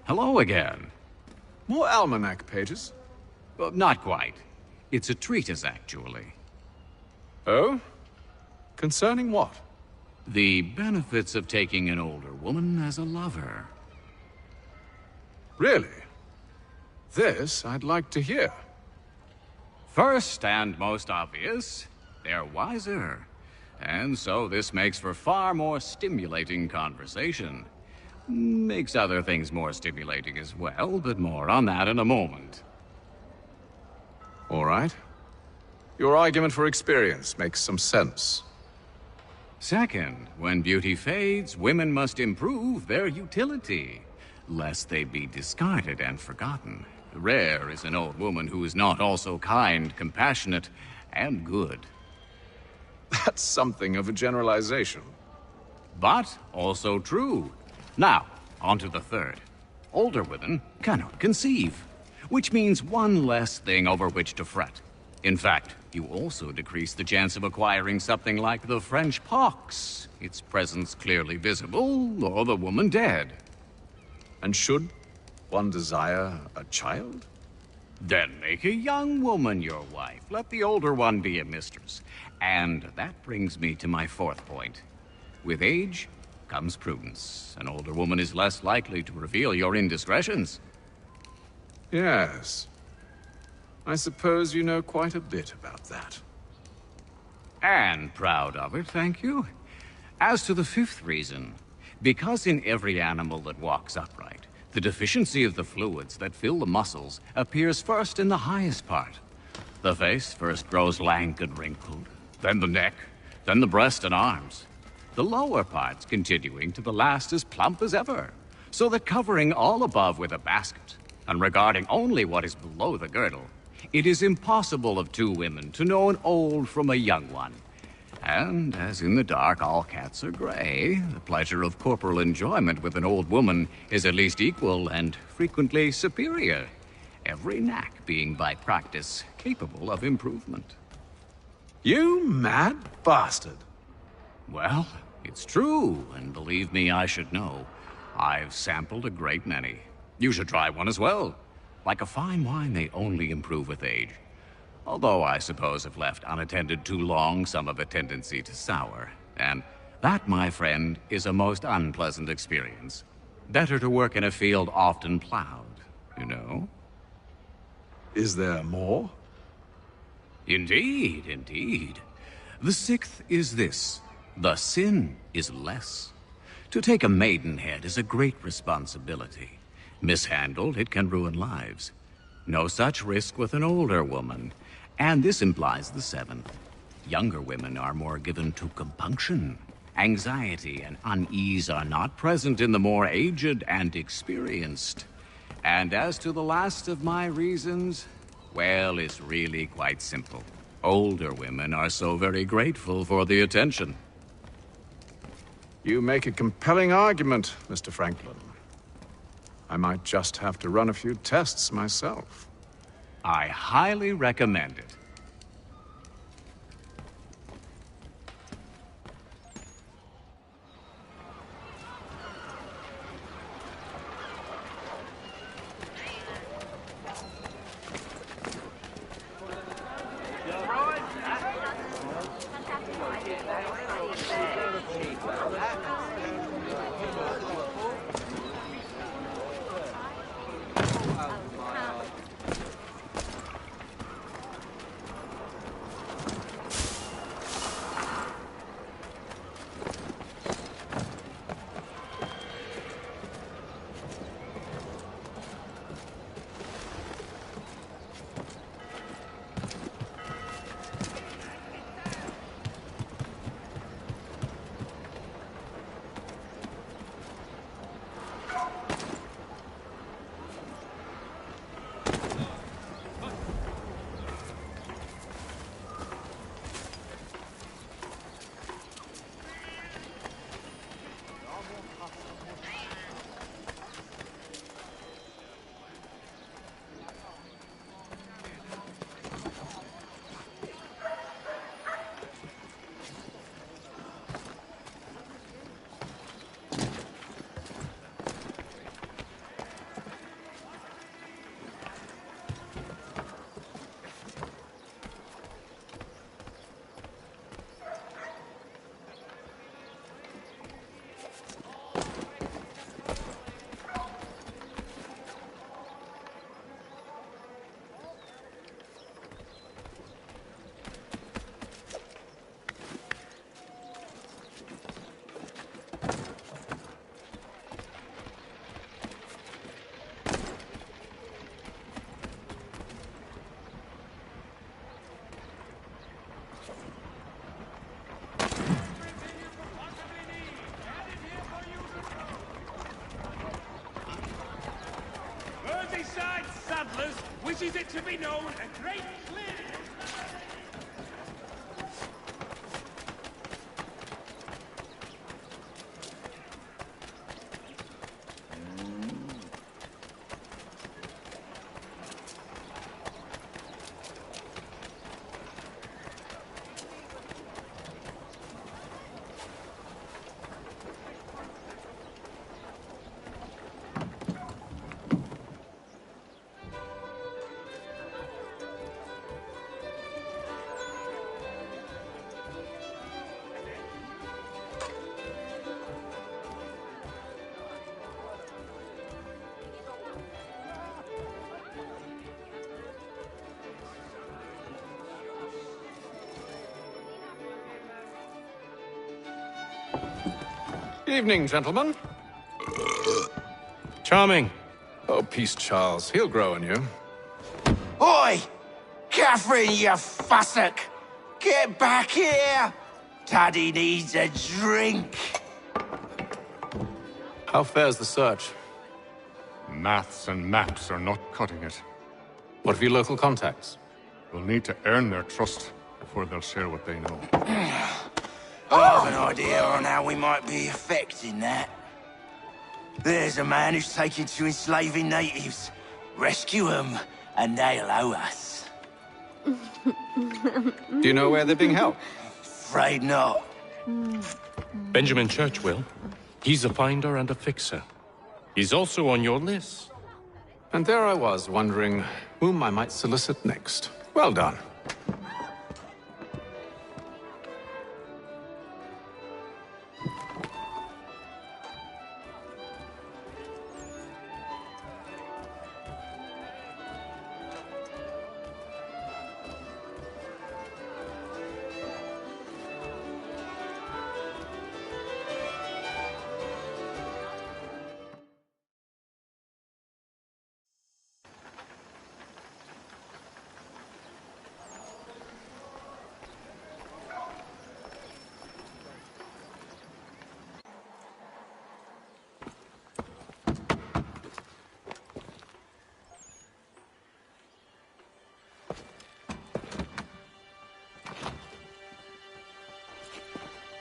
Hello again. More almanac pages? Not quite. It's a treatise, actually. Oh? Concerning what? The benefits of taking an older woman as a lover. Really? This I'd like to hear. First and most obvious, they're wiser. And so this makes for far more stimulating conversation. Makes other things more stimulating as well, but more on that in a moment. All right. Your argument for experience makes some sense. Second, when beauty fades, women must improve their utility, lest they be discarded and forgotten. Rare is an old woman who is not also kind, compassionate, and good. That's something of a generalization. But also true. Now, on to the third. Older women cannot conceive, which means one less thing over which to fret. In fact, you also decrease the chance of acquiring something like the French pox, its presence clearly visible, or the woman dead. And should one desire a child? Then make a young woman your wife. Let the older one be a mistress. And that brings me to my fourth point. With age comes prudence. An older woman is less likely to reveal your indiscretions. Yes. I suppose you know quite a bit about that. And proud of it, thank you. As to the fifth reason, because in every animal that walks upright, the deficiency of the fluids that fill the muscles appears first in the highest part. The face first grows lank and wrinkled, then the neck, then the breast and arms. The lower parts continuing to the last as plump as ever, so that covering all above with a basket, and regarding only what is below the girdle, it is impossible of two women to know an old from a young one. And as in the dark all cats are gray, the pleasure of corporal enjoyment with an old woman is at least equal and frequently superior, every knack being by practice capable of improvement. You mad bastard! Well, it's true, and believe me, I should know. I've sampled a great many. You should try one as well. Like a fine wine, they only improve with age. Although I suppose if left unattended too long, some have a tendency to sour. And that, my friend, is a most unpleasant experience. Better to work in a field often plowed, you know? Is there more? Indeed, indeed. The sixth is this. The sin is less. To take a maidenhead is a great responsibility. Mishandled, it can ruin lives. No such risk with an older woman. And this implies the seventh. Younger women are more given to compunction. Anxiety and unease are not present in the more aged and experienced. And as to the last of my reasons, well, it's really quite simple. Older women are so very grateful for the attention. You make a compelling argument, Mr. Franklin. I might just have to run a few tests myself. I highly recommend it. wishes it to be known a great clear. Evening, gentlemen. Charming. Oh, peace, Charles. He'll grow on you. Oi! Catherine, you fussock! Get back here! Taddy needs a drink. How fares the search? Maths and maps are not cutting it. What of your local contacts? We'll need to earn their trust before they'll share what they know. I have an idea on how we might be affecting that. There's a man who's taken to enslaving natives. Rescue them, and they'll owe us. Do you know where they're being held? Afraid not. Benjamin Church will. He's a finder and a fixer. He's also on your list. And there I was, wondering whom I might solicit next. Well done.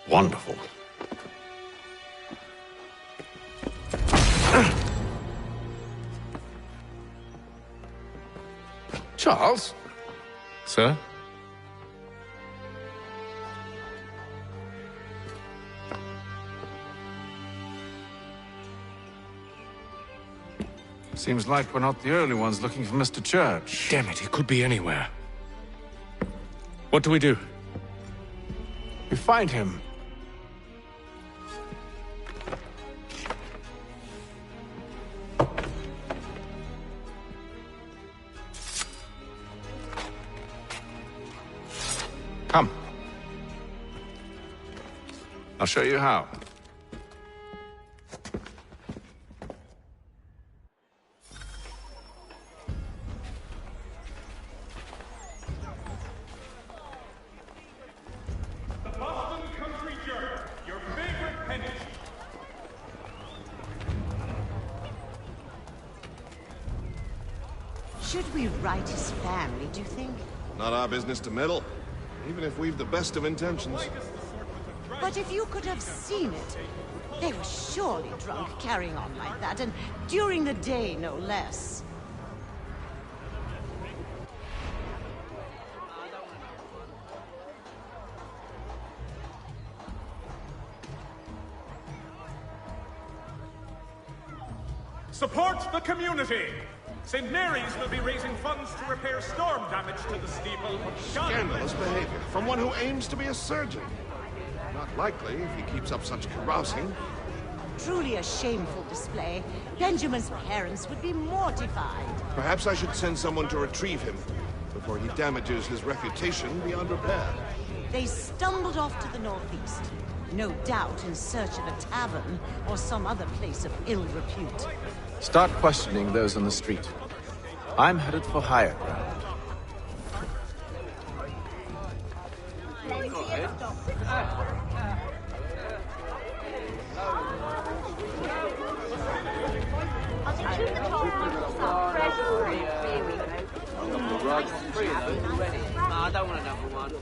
Wonderful. Charles? Sir? Seems like we're not the only ones looking for Mr. Church. Damn it, he could be anywhere. What do we do? We find him. Come. I'll show you how. Should we write his family, do you think? Not our business to meddle, even if we've the best of intentions. But if you could have seen it, they were surely drunk carrying on like that, and during the day, no less. Support the community! St. Mary's will be raising funds to repair storm damage to the steeple. Scandalous behavior from one who aims to be a surgeon. Not likely if he keeps up such carousing. Truly a shameful display. Benjamin's parents would be mortified. Perhaps I should send someone to retrieve him before he damages his reputation beyond repair. They stumbled off to the northeast, no doubt in search of a tavern or some other place of ill repute. Start questioning those on the street. I'm headed for higher ground. Three of those already. No, I don't want another one.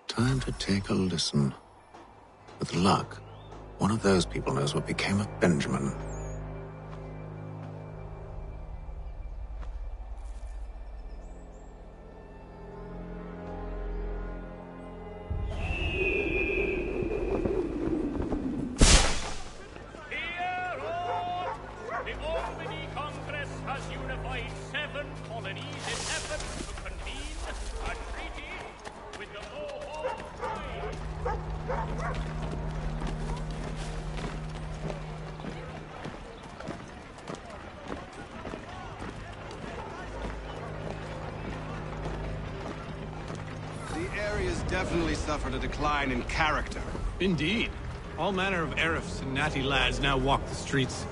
Time to take a listen. With luck, one of those people knows what became of Benjamin. Definitely suffered a decline in character. Indeed. All manner of Arifs and natty lads now walk the streets.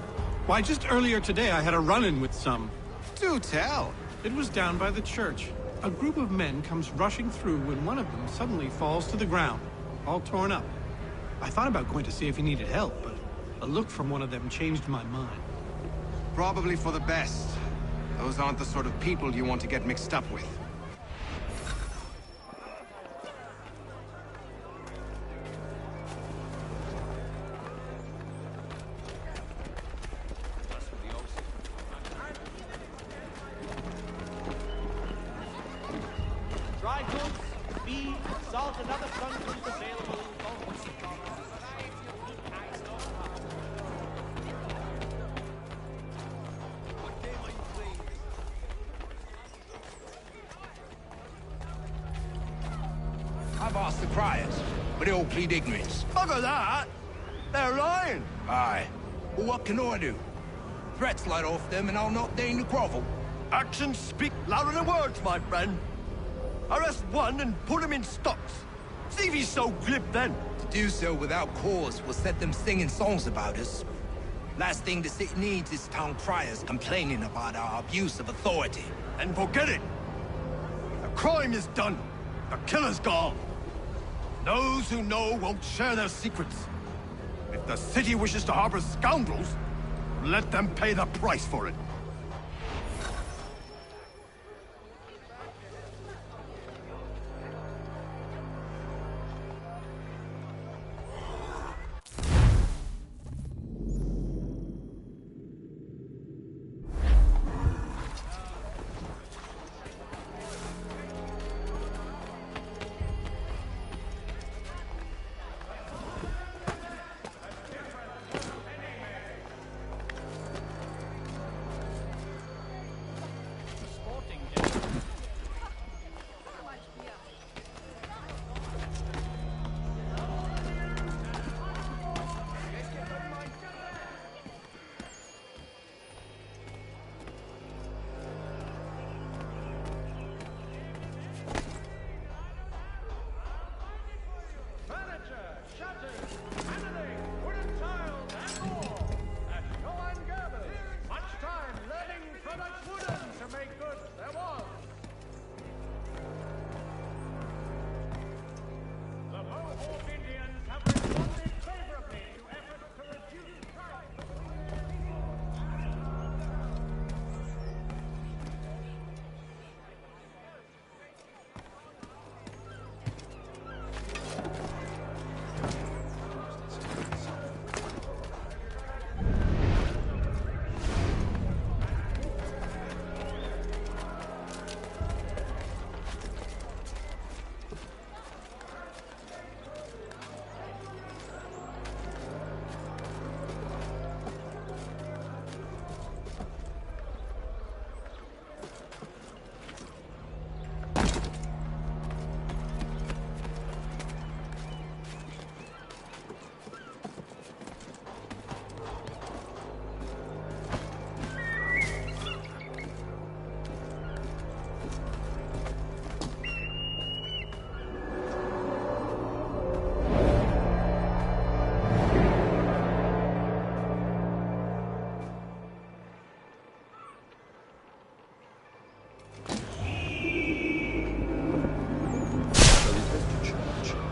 Why, just earlier today I had a run-in with some. Do tell. It was down by the church. A group of men comes rushing through when one of them suddenly falls to the ground, all torn up. I thought about going to see if he needed help, but a look from one of them changed my mind. Probably for the best. Those aren't the sort of people you want to get mixed up with. Dry goods, feed, salt, and other sundries available in bulk. I've asked the criers, but they all plead ignorance. Bugger that! They're lying. Aye. Well, what can I do? Threats light off them and I'll not deign to grovel. Actions speak louder than words, my friend. Arrest one and put him in stocks. See if he's so glib then. To do so without cause will set them singing songs about us. Last thing the city needs is town criers complaining about our abuse of authority. And forget it. The crime is done. The killer's gone. Those who know won't share their secrets. If the city wishes to harbor scoundrels, let them pay the price for it.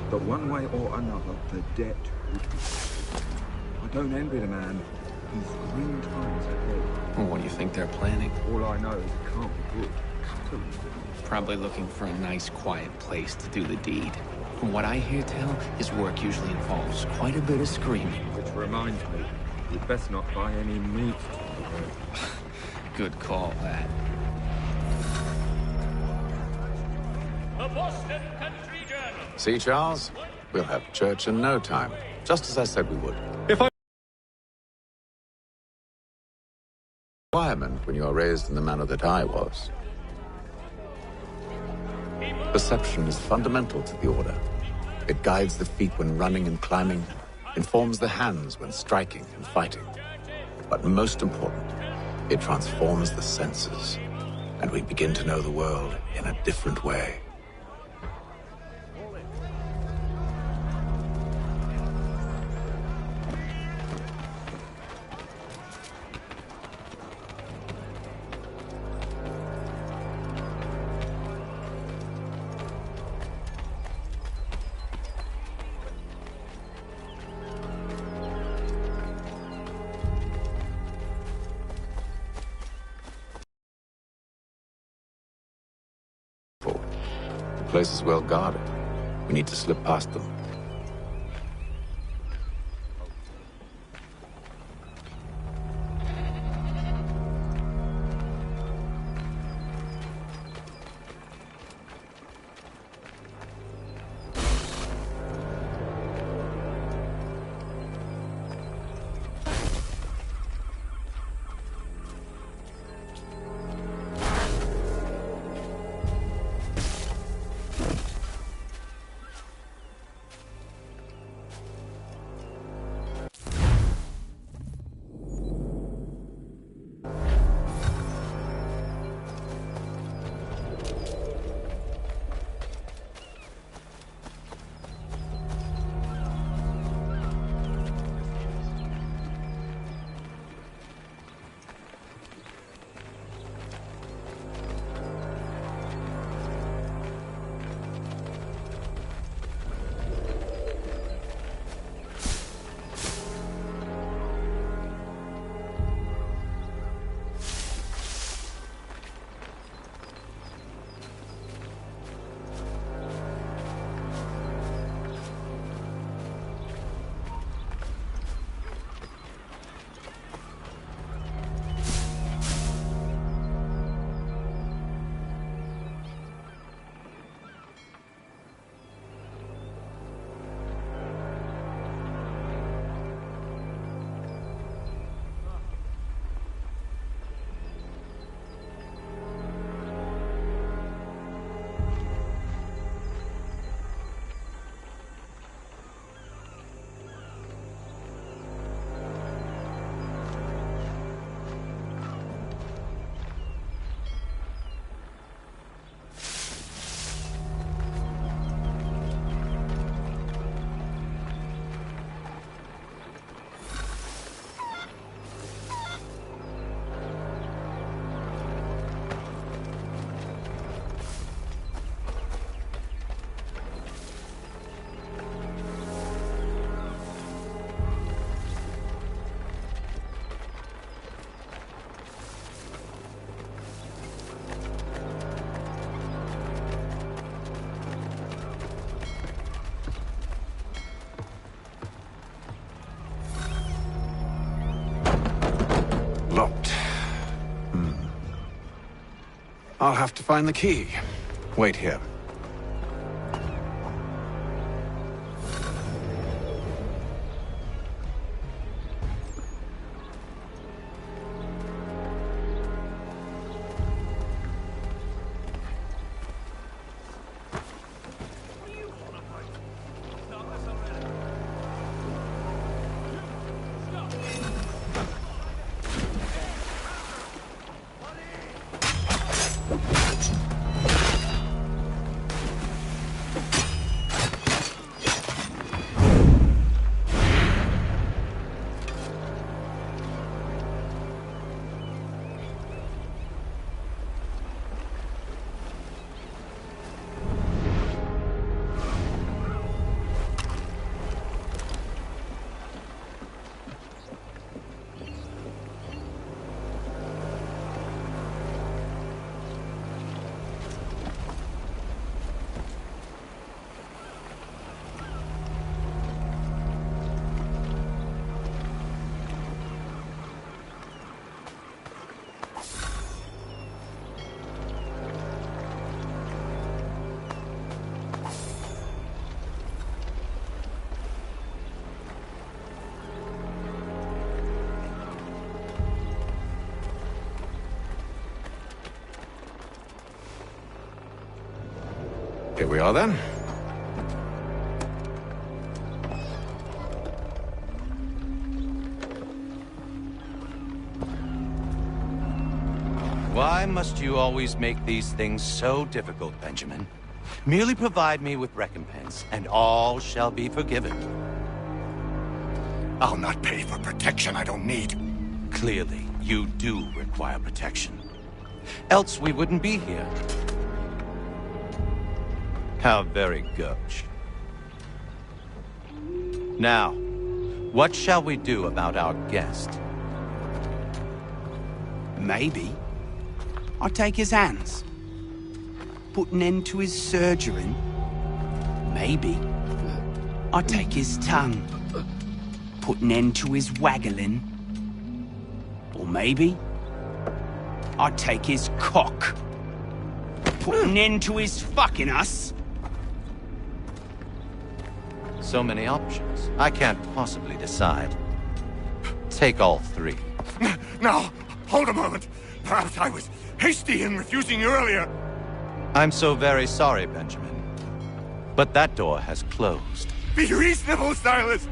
But one way or another, the debt would be paid. I don't envy the man. He's grim times ahead. Well, what do you think they're planning? All I know is it can't be good. Probably looking for a nice, quiet place to do the deed. From what I hear tell, his work usually involves quite a bit of screaming. Which reminds me, you'd best not buy any meat. Good call, that. The Boston Country Journal. See, Charles? We'll have church in no time. Just as I said we would. If I... Requirement when you are raised in the manner that I was. Perception is fundamental to the order. It guides the feet when running and climbing, informs the hands when striking and fighting. But most important, it transforms the senses, and we begin to know the world in a different way. The place is well guarded. We need to slip past them. I'll have to find the key. Wait here. Here we are then. Why must you always make these things so difficult, Benjamin? Merely provide me with recompense, and all shall be forgiven. I'll not pay for protection I don't need. Clearly, you do require protection. Else we wouldn't be here. How very gauche. Now, what shall we do about our guest? Maybe I'll take his hands. Put an end to his surgering. Maybe I'll take his tongue. Put an end to his waggling. Or maybe I'll take his cock. Put an end to his fucking us. So many options. I can't possibly decide. Take all three. Now, hold a moment. Perhaps I was hasty in refusing you earlier. I'm so very sorry, Benjamin. But that door has closed. Be reasonable, Silas!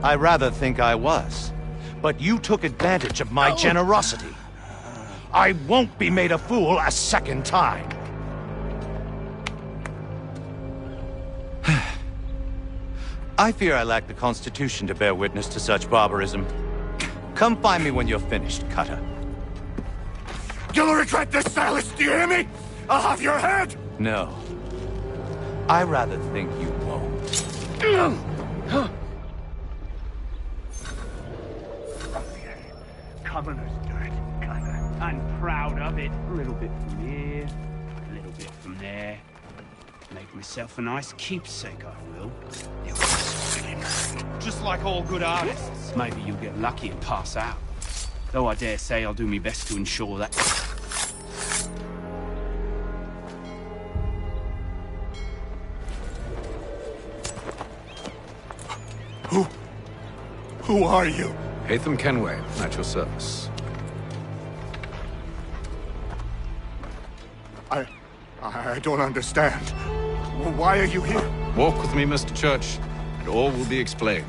I rather think I was. But you took advantage of my generosity. I won't be made a fool a second time. I fear I lack the constitution to bear witness to such barbarism. Come find me when you're finished, Cutter. You'll regret this, Silas, do you hear me? I'll have your head! No. I rather think you won't. Commoner's dirt, Cutter. I'm proud of it. A little bit from here, a little bit from there. Make myself a nice keepsake, I will. Just like all good artists. Maybe you'll get lucky and pass out. Though I dare say I'll do my best to ensure that. Who are you? Hatham Kenway, at your service. I don't understand. Why are you here? Walk with me, Mr. Church, and all will be explained.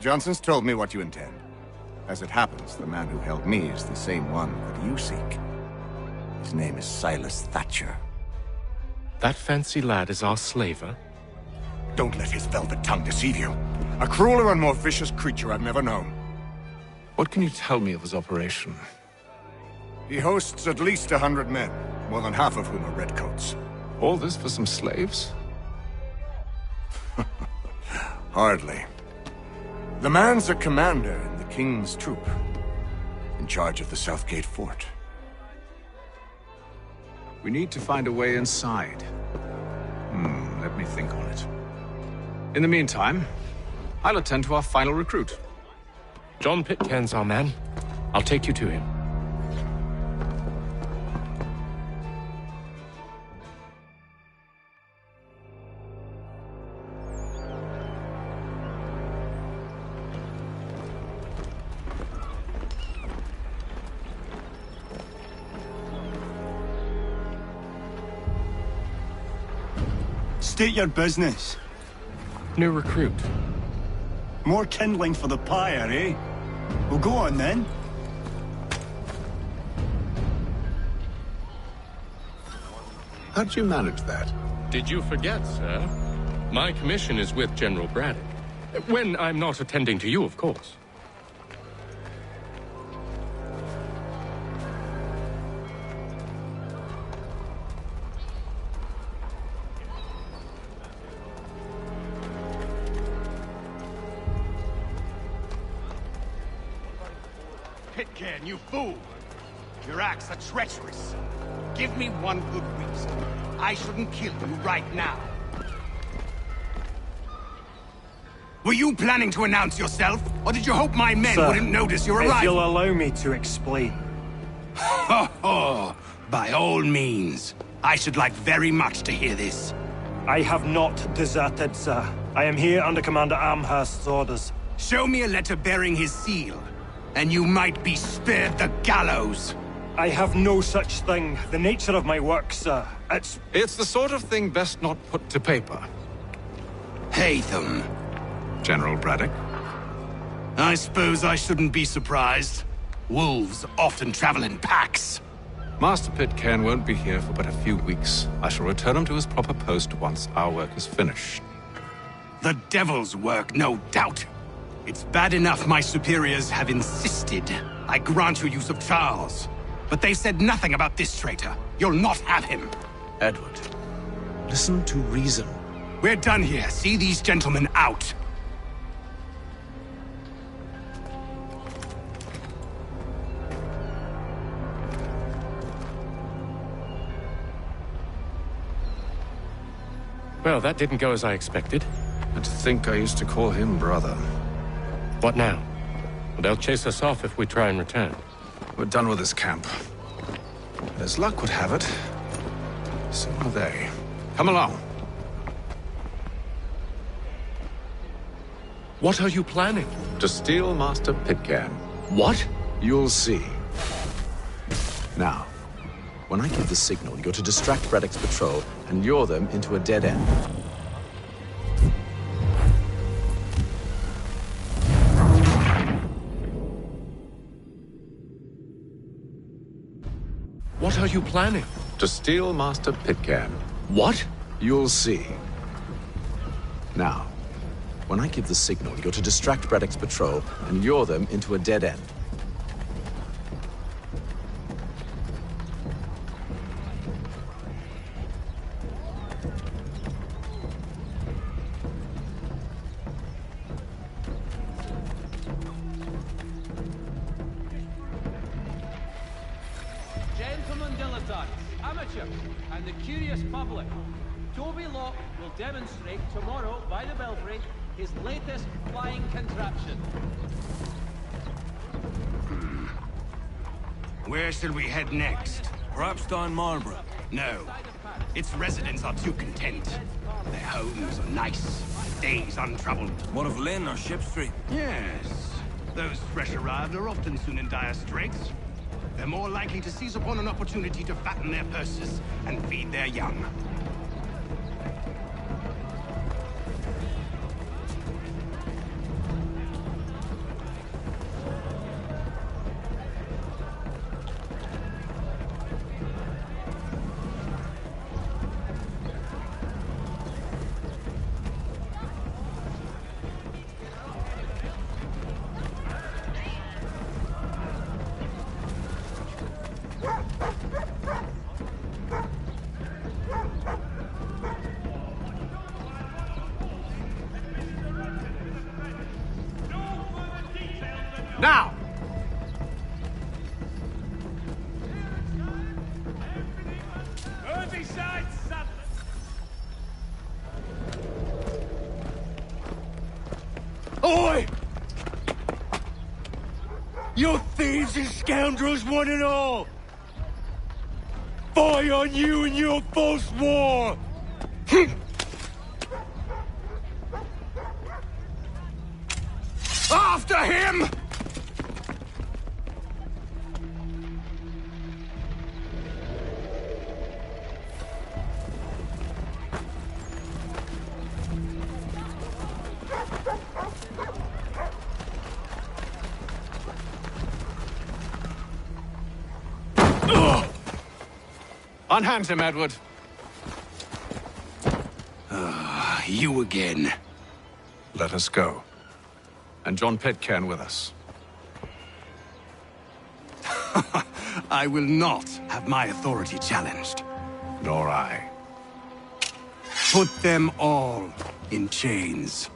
Johnson's told me what you intend. As it happens, the man who held me is the same one that you seek. His name is Silas Thatcher. That fancy lad is our slaver? Don't let his velvet tongue deceive you. A crueler and more vicious creature I've never known. What can you tell me of his operation? He hosts at least 100 men, more than half of whom are redcoats. All this for some slaves? Hardly. The man's a commander in the King's troop, in charge of the Southgate Fort. We need to find a way inside. Let me think on it. In the meantime, I'll attend to our final recruit. John Pitcairn's our man. I'll take you to him. State your business. New recruit. More kindling for the pyre, eh? Well, go on then. How'd you manage that? Did you forget, sir? My commission is with General Braddock. When I'm not attending to you, of course. Pitcairn, you fool! Your acts are treacherous. Give me one good reason. I shouldn't kill you right now. Were you planning to announce yourself? Or did you hope my men Sir, wouldn't notice your arrival? if you'll allow me to explain. Ho ho! By all means. I should like very much to hear this. I have not deserted, sir. I am here under Commander Amherst's orders. Show me a letter bearing his seal, and you might be spared the gallows. I have no such thing. The nature of my work, sir, It's the sort of thing best not put to paper. Hatham. General Braddock? I suppose I shouldn't be surprised. Wolves often travel in packs. Master Pitcairn won't be here for but a few weeks. I shall return him to his proper post once our work is finished. The devil's work, no doubt. It's bad enough my superiors have insisted I grant you use of Charles. But they've said nothing about this traitor. You'll not have him. Edward, listen to reason. We're done here. See these gentlemen out. Well, that didn't go as I expected. And to think I used to call him brother. What now? Well, they'll chase us off if we try and return. We're done with this camp. As luck would have it, so are they. Come along. What are you planning? To steal Master Pitcairn. What? You'll see. Now, when I give the signal, you're to distract Braddock's patrol and lure them into a dead end. What are you planning? To steal Master Pitcairn. What? You'll see. Now, when I give the signal, you're to distract Braddock's patrol and lure them into a dead end. Gentlemen dilettantes, amateurs, and the curious public, Toby Locke will demonstrate tomorrow by the Belfry his latest flying contraption. Where shall we head next? Perhaps down Marlborough. No. Its residents are too content. Their homes are nice, days untroubled. What of Lynn or Ship Street? Yes. Those fresh arrived are often soon in dire straits. They're more likely to seize upon an opportunity to fatten their purses and feed their young. Now! Oi! You thieves and scoundrels, one and all! Fie on you and your false war! After him! Unhand him, Edward. You again. Let us go. And John Pitcairn with us. I will not have my authority challenged. Nor I. Put them all in chains.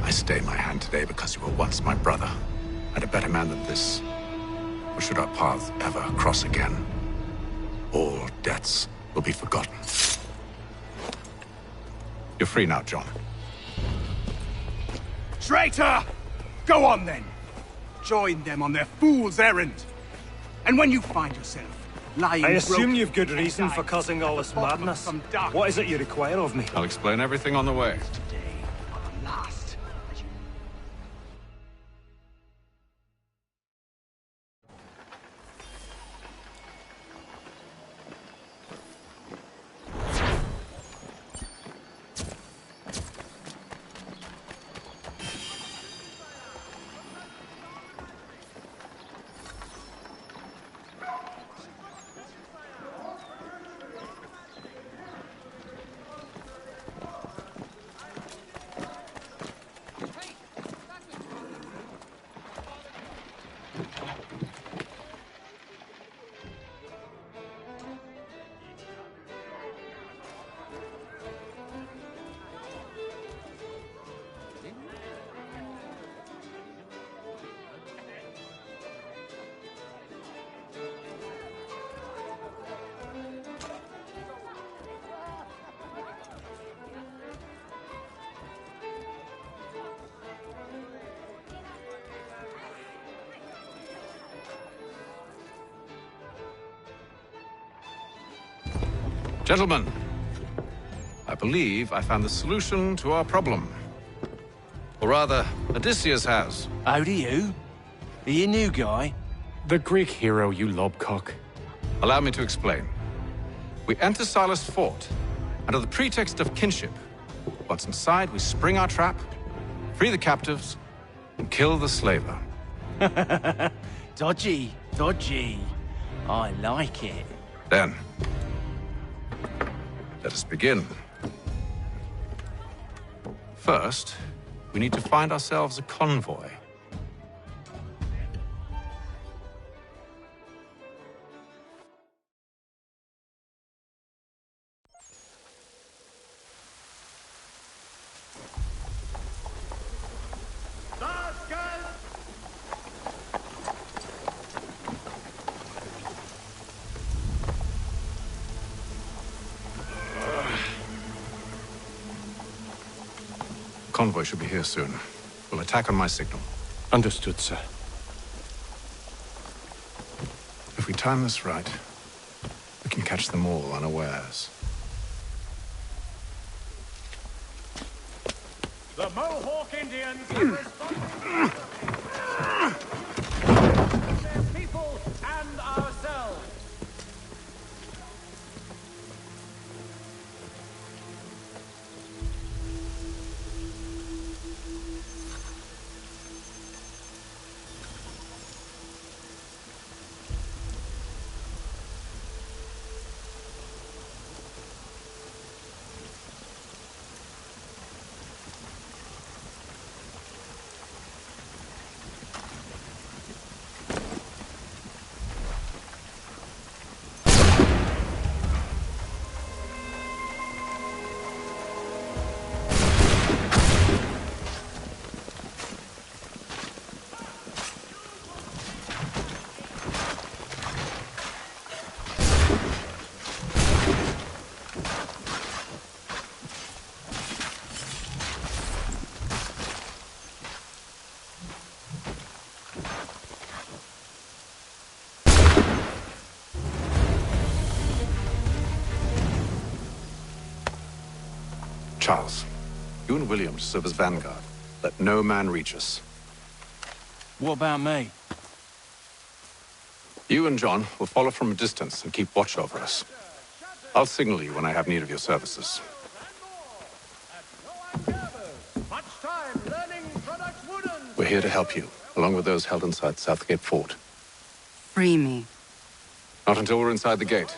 I stay my hand today because you were once my brother, and a better man than this. Or should our paths ever cross again, all debts will be forgotten. You're free now, John. Traitor! Go on then! Join them on their fool's errand. And when you find yourself lying I assume broken you've good reason for causing all this madness. What is it you require of me? I'll explain everything on the way. Gentlemen, I believe I found the solution to our problem. Or rather, Odysseus has. How do you? Are you a new guy? The Greek hero, you lobcock. Allow me to explain. We enter Silas' fort, under the pretext of kinship. Once inside, we spring our trap, free the captives, and kill the slaver. Dodgy, dodgy. I like it. Then, let us begin. First, we need to find ourselves a convoy. Convoy should be here soon. We'll attack on my signal. Understood, sir. If we time this right, we can catch them all unawares. The Mohawk Indians are responsible for their people and ourselves. Charles, you and William serve as vanguard. Let no man reach us. What about me? You and John will follow from a distance and keep watch over us. I'll signal you when I have need of your services. We're here to help you, along with those held inside Southgate Fort. Free me. Not until we're inside the gate.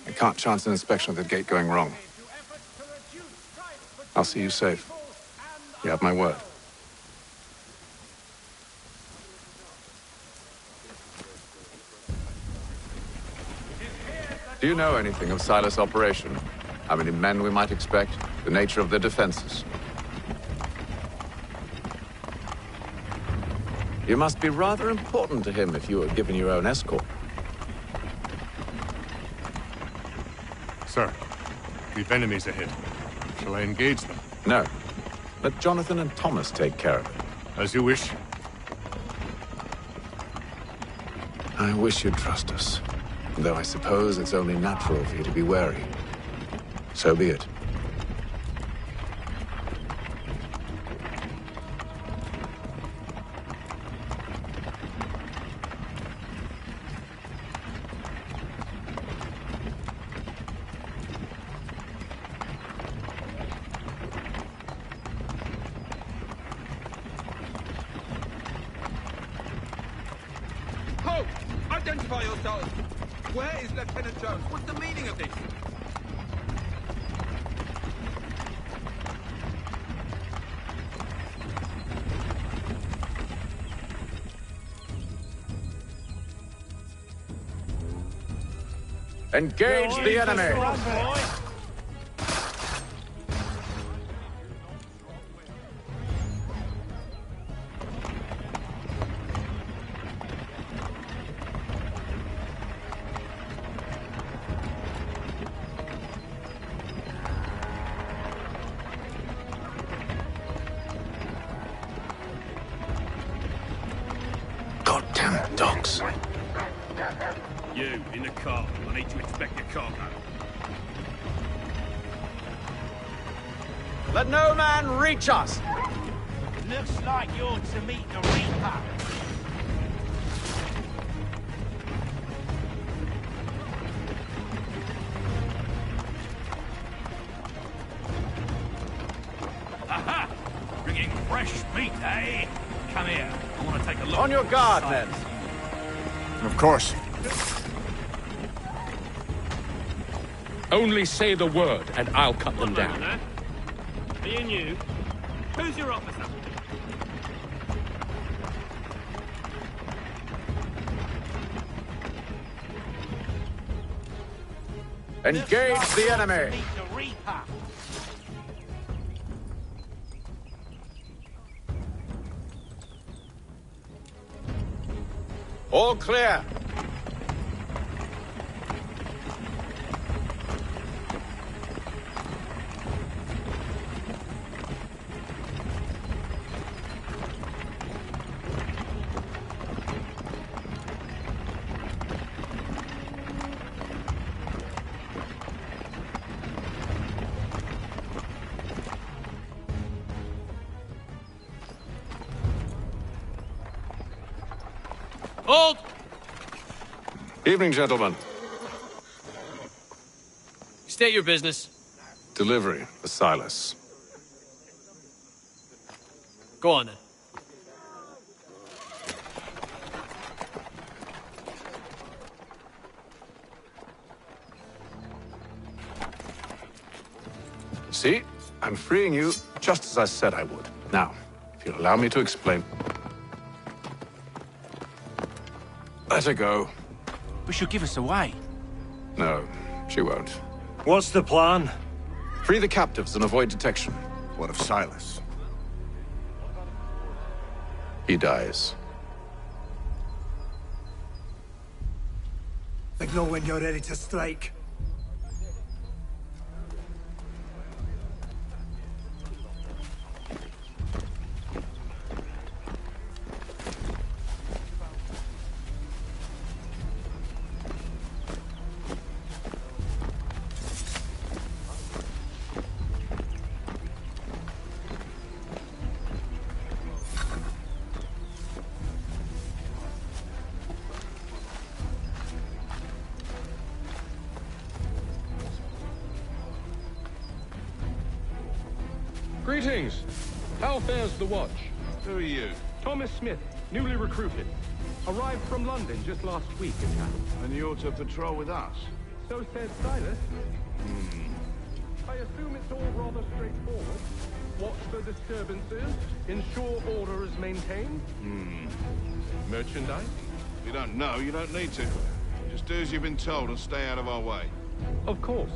I can't chance an inspection of the gate going wrong. I'll see you safe. You have my word. Do you know anything of Silas' operation? How many men we might expect? The nature of their defenses? You must be rather important to him if you were given your own escort. Sir, we've enemies ahead. Shall I engage them? No. Let Jonathan and Thomas take care of it. As you wish. I wish you'd trust us. Though I suppose it's only natural for you to be wary. So be it. Ho! Identify yourselves! Where is Lieutenant Jones? What's the meaning of this? Engage the enemy! Goddamn dogs. You, in the car. I need to inspect your cargo. Let no man reach us! Looks like you're to meet the Reaper. Aha! Bringing fresh meat, eh? Come here. I want to take a look. On your guard, men. Of course. Only say the word, and I'll cut them down. Me and you. Who's your officer? Engage the enemy! All clear! Hold! Evening, gentlemen. State your business. Delivery for Silas. Go on, then. See? I'm freeing you just as I said I would. Now, if you'll allow me to explain... Let her go. But she'll give us away. No, she won't. What's the plan? Free the captives and avoid detection. What of Silas? He dies. Signal when you're ready to strike. Greetings. How fares the watch? Who are you? Thomas Smith, newly recruited. Arrived from London just last week, in fact. And you're to patrol with us? So said Silas. I assume it's all rather straightforward. Watch the disturbances, ensure order is maintained. Merchandise? If you don't know, you don't need to. Just do as you've been told and stay out of our way. Of course.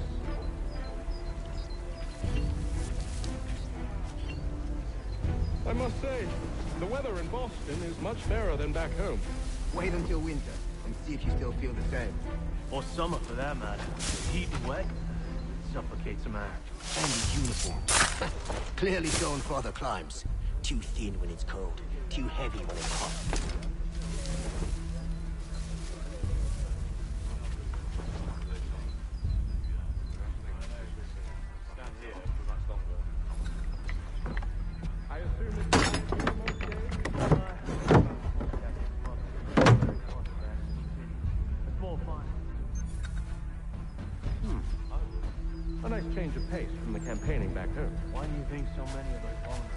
I must say, the weather in Boston is much fairer than back home. Wait until winter and see if you still feel the same. Or summer, for that matter. Heat and wet suffocates a man. And his uniform. Clearly shown for other climes. Too thin when it's cold, too heavy when it's hot. A nice change of pace from the campaigning back home. Why do you think so many of us volunteered?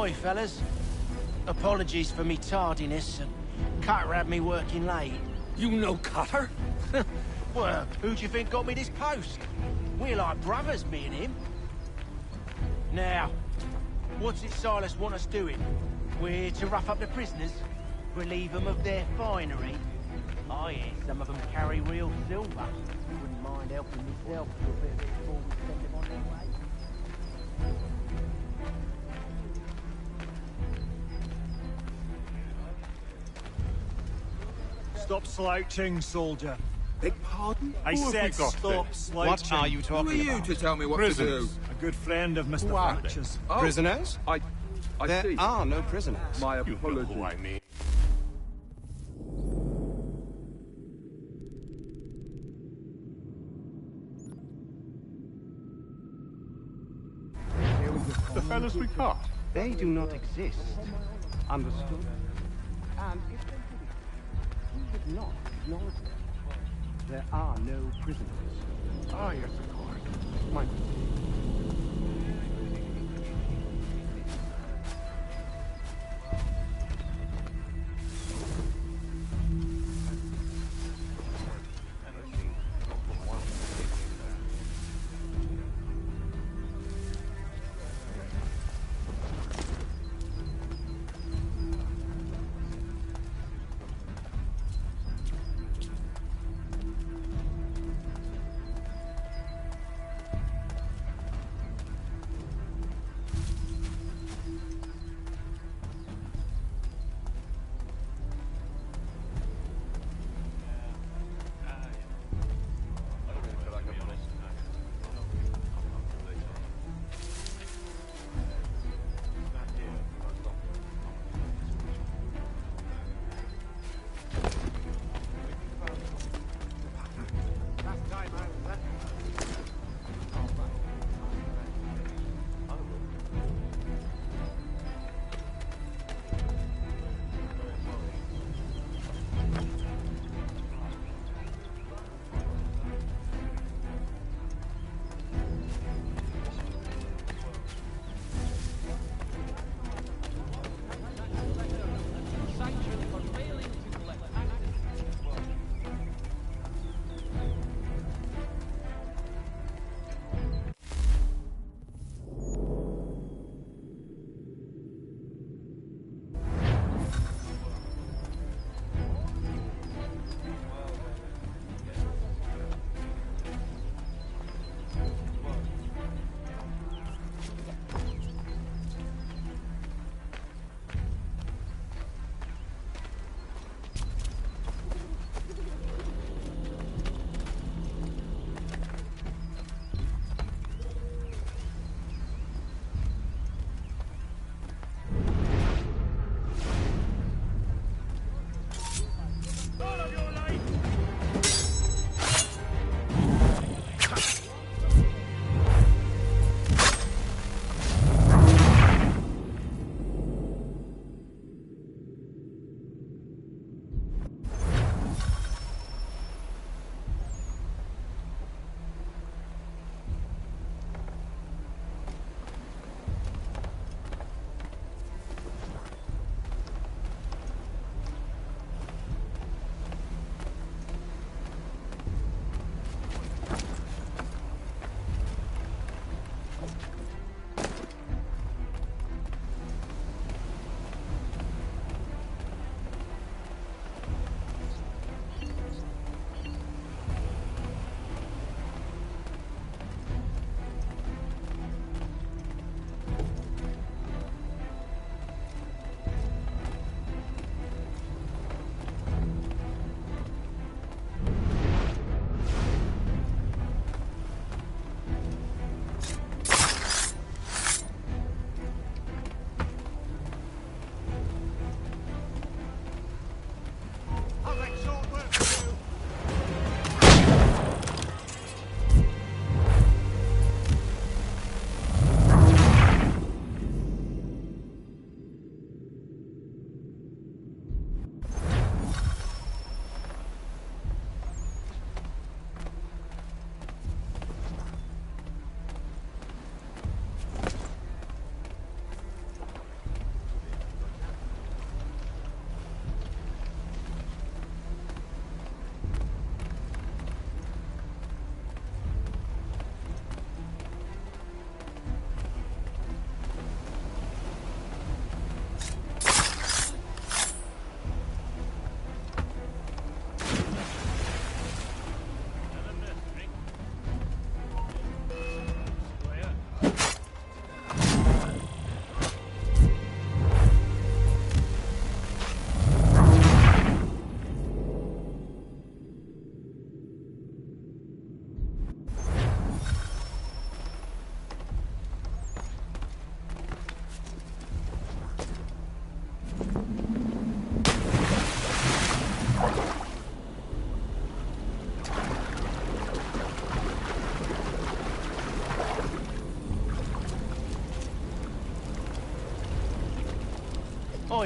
Ahoy, fellas. Apologies for me tardiness. Cutter had me working late. You know Cutter? Well, who do you think got me this post? We're like brothers, me and him. Now, what's it Silas want us doing? We're to rough up the prisoners? Relieve them of their finery? I hear some of them carry real silver. Wouldn't mind helping myself to a bit of it before we send them on their way. Stop slouching, soldier. Beg pardon? I Who have said we got stop then? slouching. What are you talking Who are you about? To tell me what to do? A good friend of Mr. Who are Thatcher's. they? Oh, Prisoners? I there see. are no prisoners. My You know apologies. who I mean. The fellas we caught. They do not exist. Understood? And if they did, we would not acknowledge them. There are no prisoners. Ah, yes, of course. My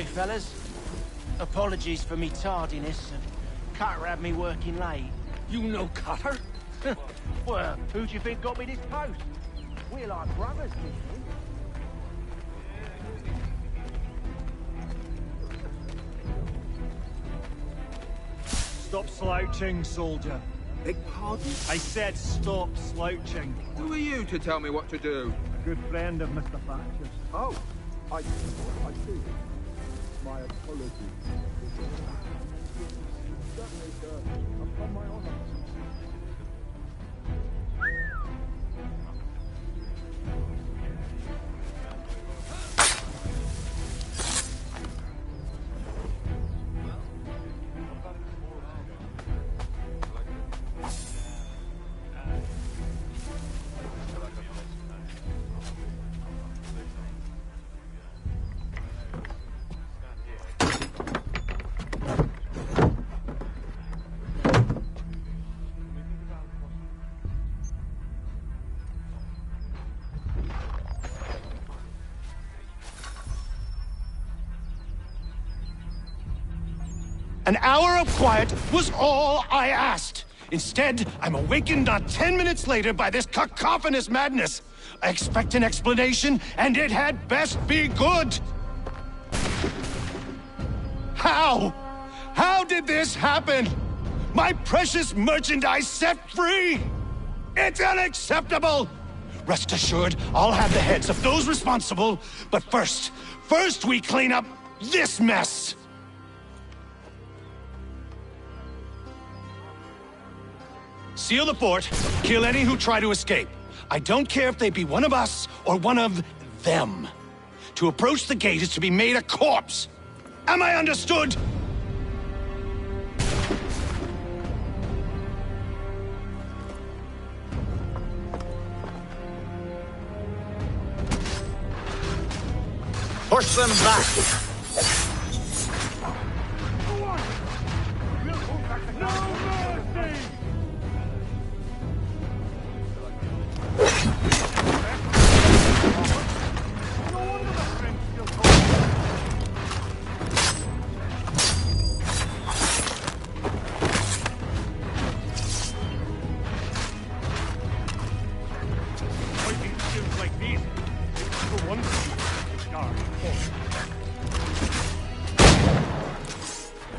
Ahoy, fellas. Apologies for me tardiness. Cutter had me working late. You know Cutter? Well, who do you think got me this post? We're like brothers, me and him. Stop slouching, soldier. Beg pardon? I said stop slouching. Who are you to tell me what to do? A good friend of Mr. Thatcher's. Oh, I see. My apologies. Certainly, sir. Upon my honor. An hour of quiet was all I asked. Instead, I'm awakened not 10 minutes later by this cacophonous madness. I expect an explanation, and it had best be good. How? How did this happen? My precious merchandise set free? It's unacceptable! Rest assured, I'll have the heads of those responsible, but first we clean up this mess! Seal the fort, kill any who try to escape. I don't care if they be one of us or one of them. To approach the gate is to be made a corpse. Am I understood? Push them back!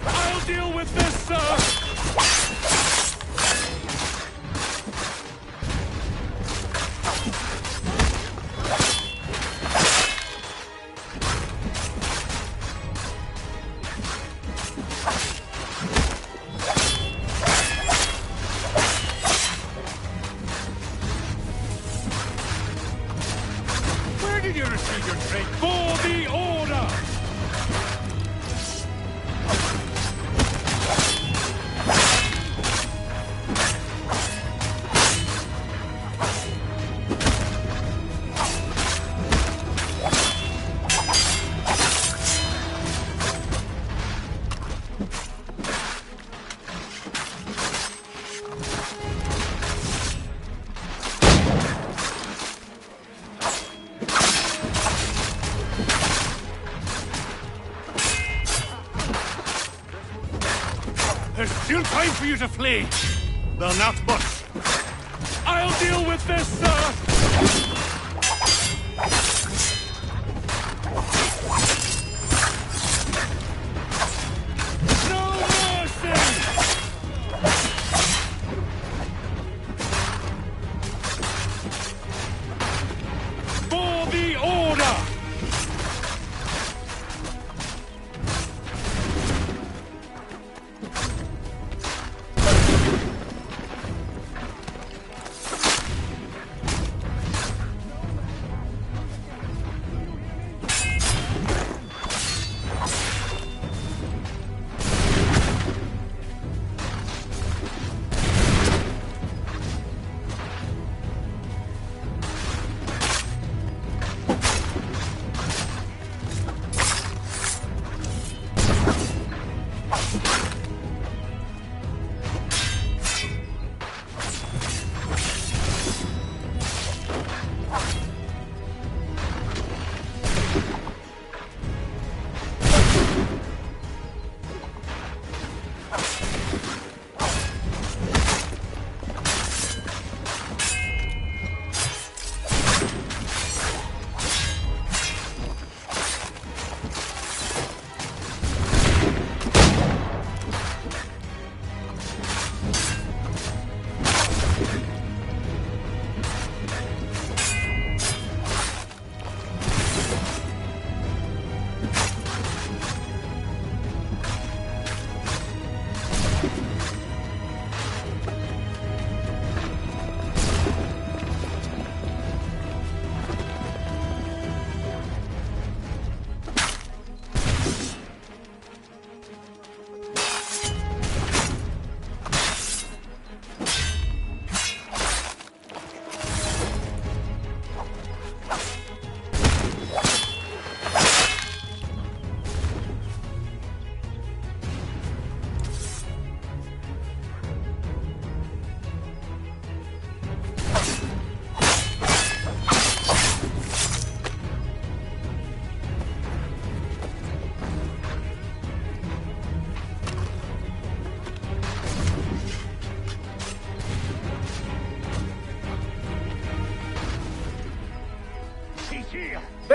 I'll deal with this, sir! Where did you receive your trade? For the order! There's still time for you to flee. Well, not much. I'll deal with this, sir! No mercy! For the order!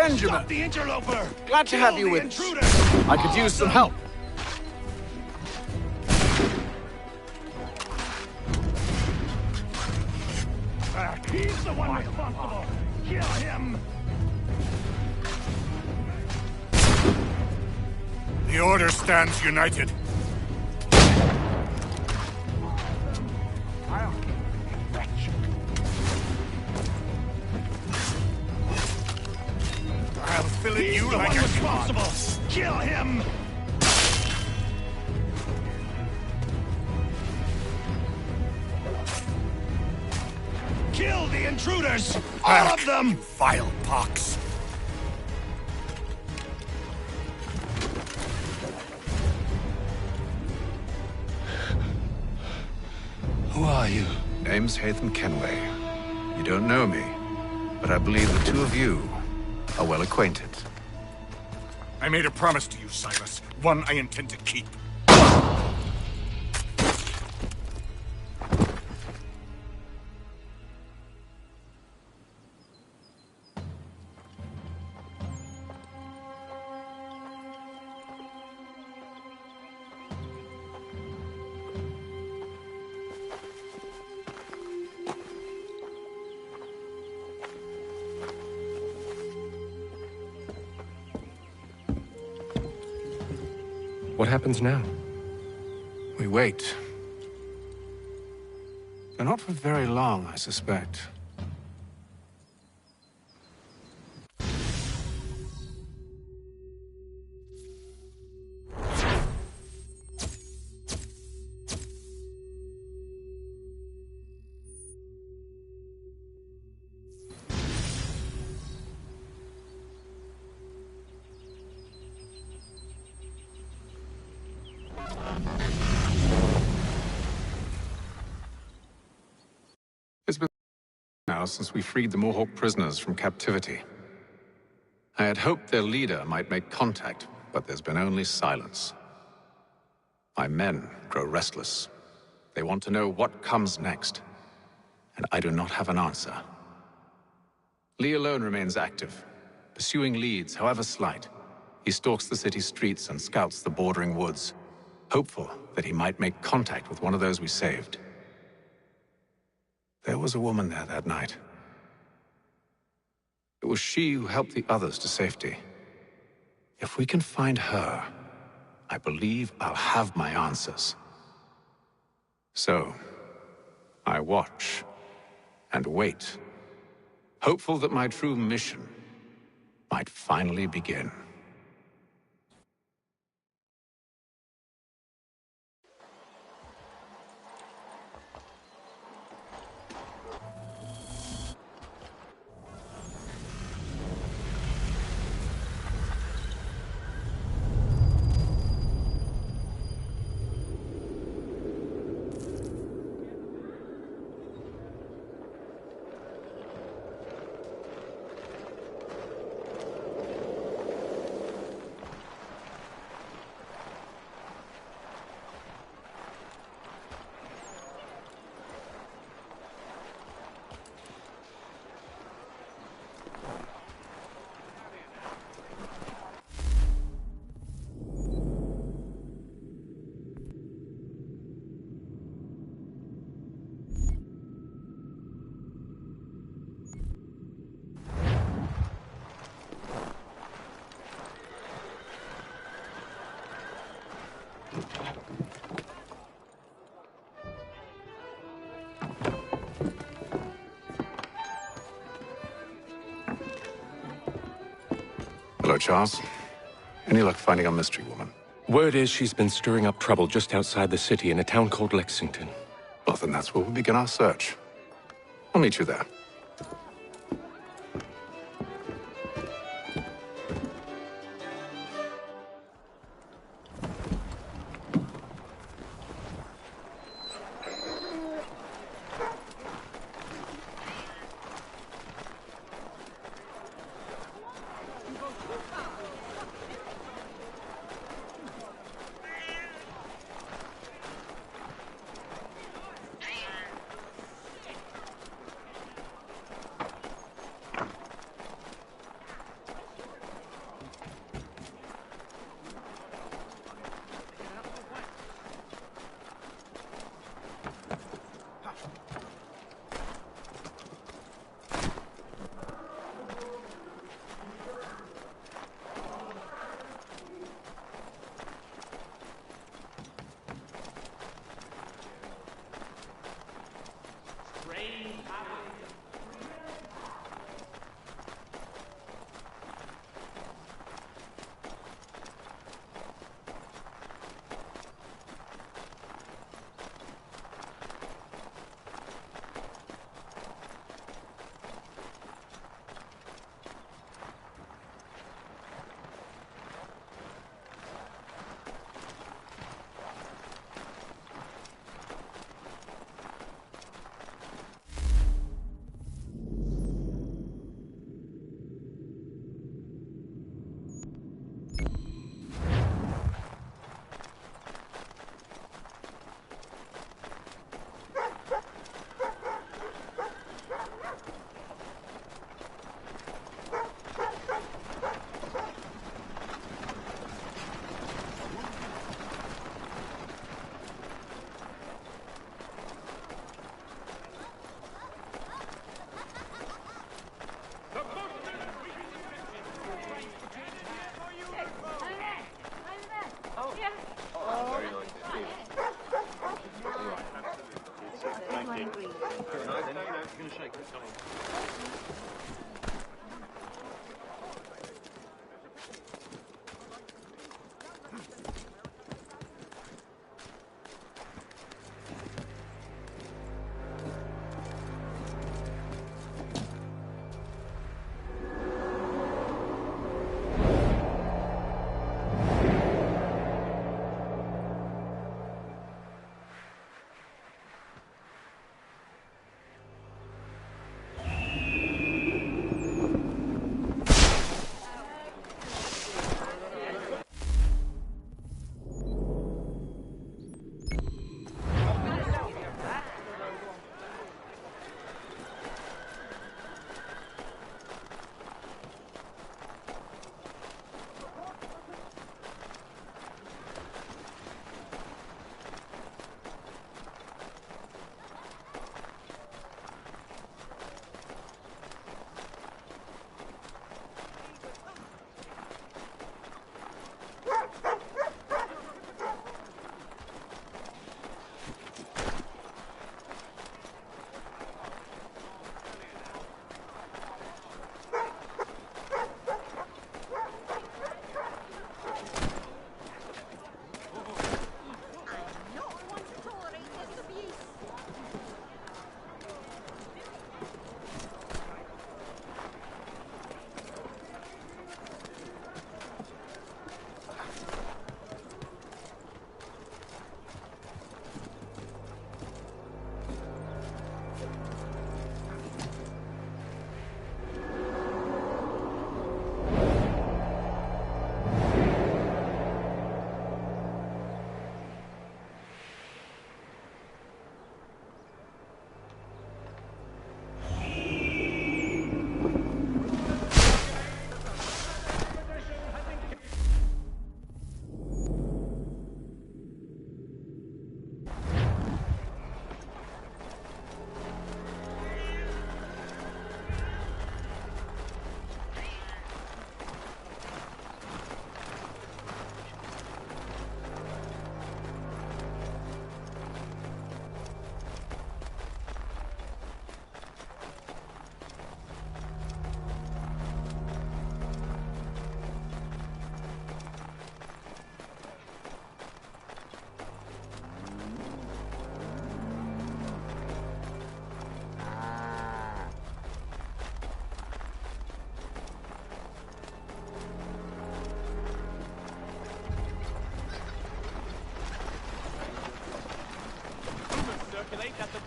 Benjamin! Stop the interloper! Glad to have you with us. I could use some help. He's the one responsible! Kill him! The Order stands united. I'll fillet you like a responsible! Kill him! Kill the intruders! All of them! You vile pox! Who are you? Name's Hatham Kenway. You don't know me, but I believe the two of you are well acquainted. I made a promise to you, Silas. One I intend to keep. What happens now? We wait. But not for very long, I suspect. It's been now since we freed the Mohawk prisoners from captivity. I had hoped their leader might make contact, but there's been only silence. My men grow restless. They want to know what comes next, and I do not have an answer. Lee alone remains active, pursuing leads, however slight. He stalks the city streets and scouts the bordering woods, hopeful that he might make contact with one of those we saved. There was a woman there that night. It was she who helped the others to safety. If we can find her, I believe I'll have my answers. So, I watch and wait, hopeful that my true mission might finally begin. Hello, Charles. Any luck finding our mystery woman? Word is she's been stirring up trouble just outside the city in a town called Lexington. Well, then that's where we'll begin our search. I'll meet you there.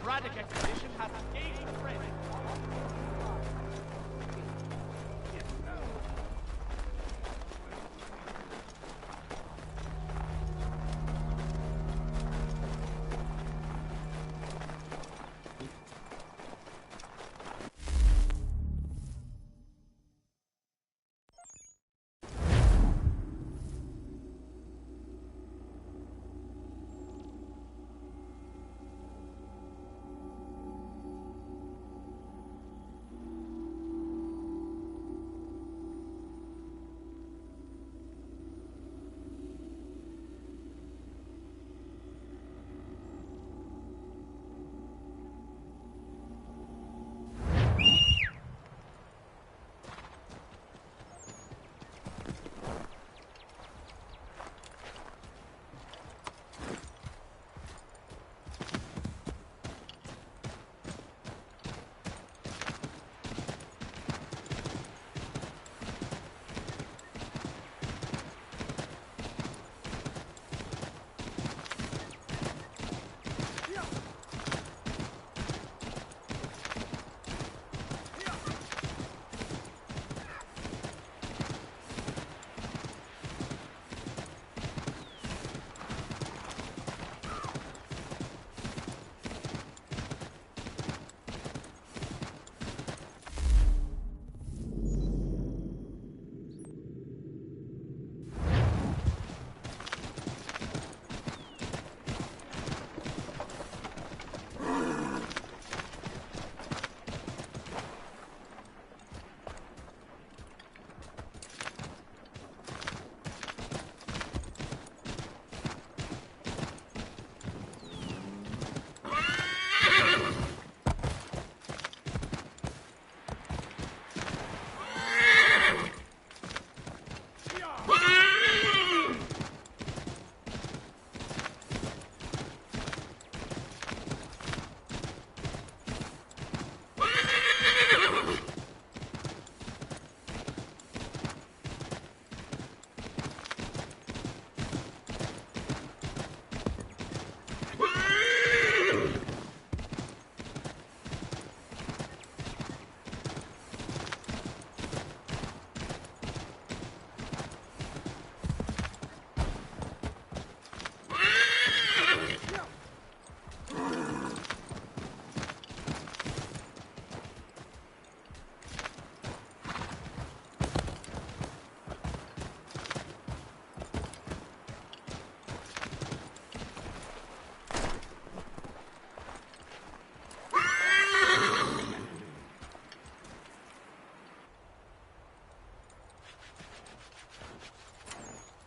Braddock expedition has engaged the French.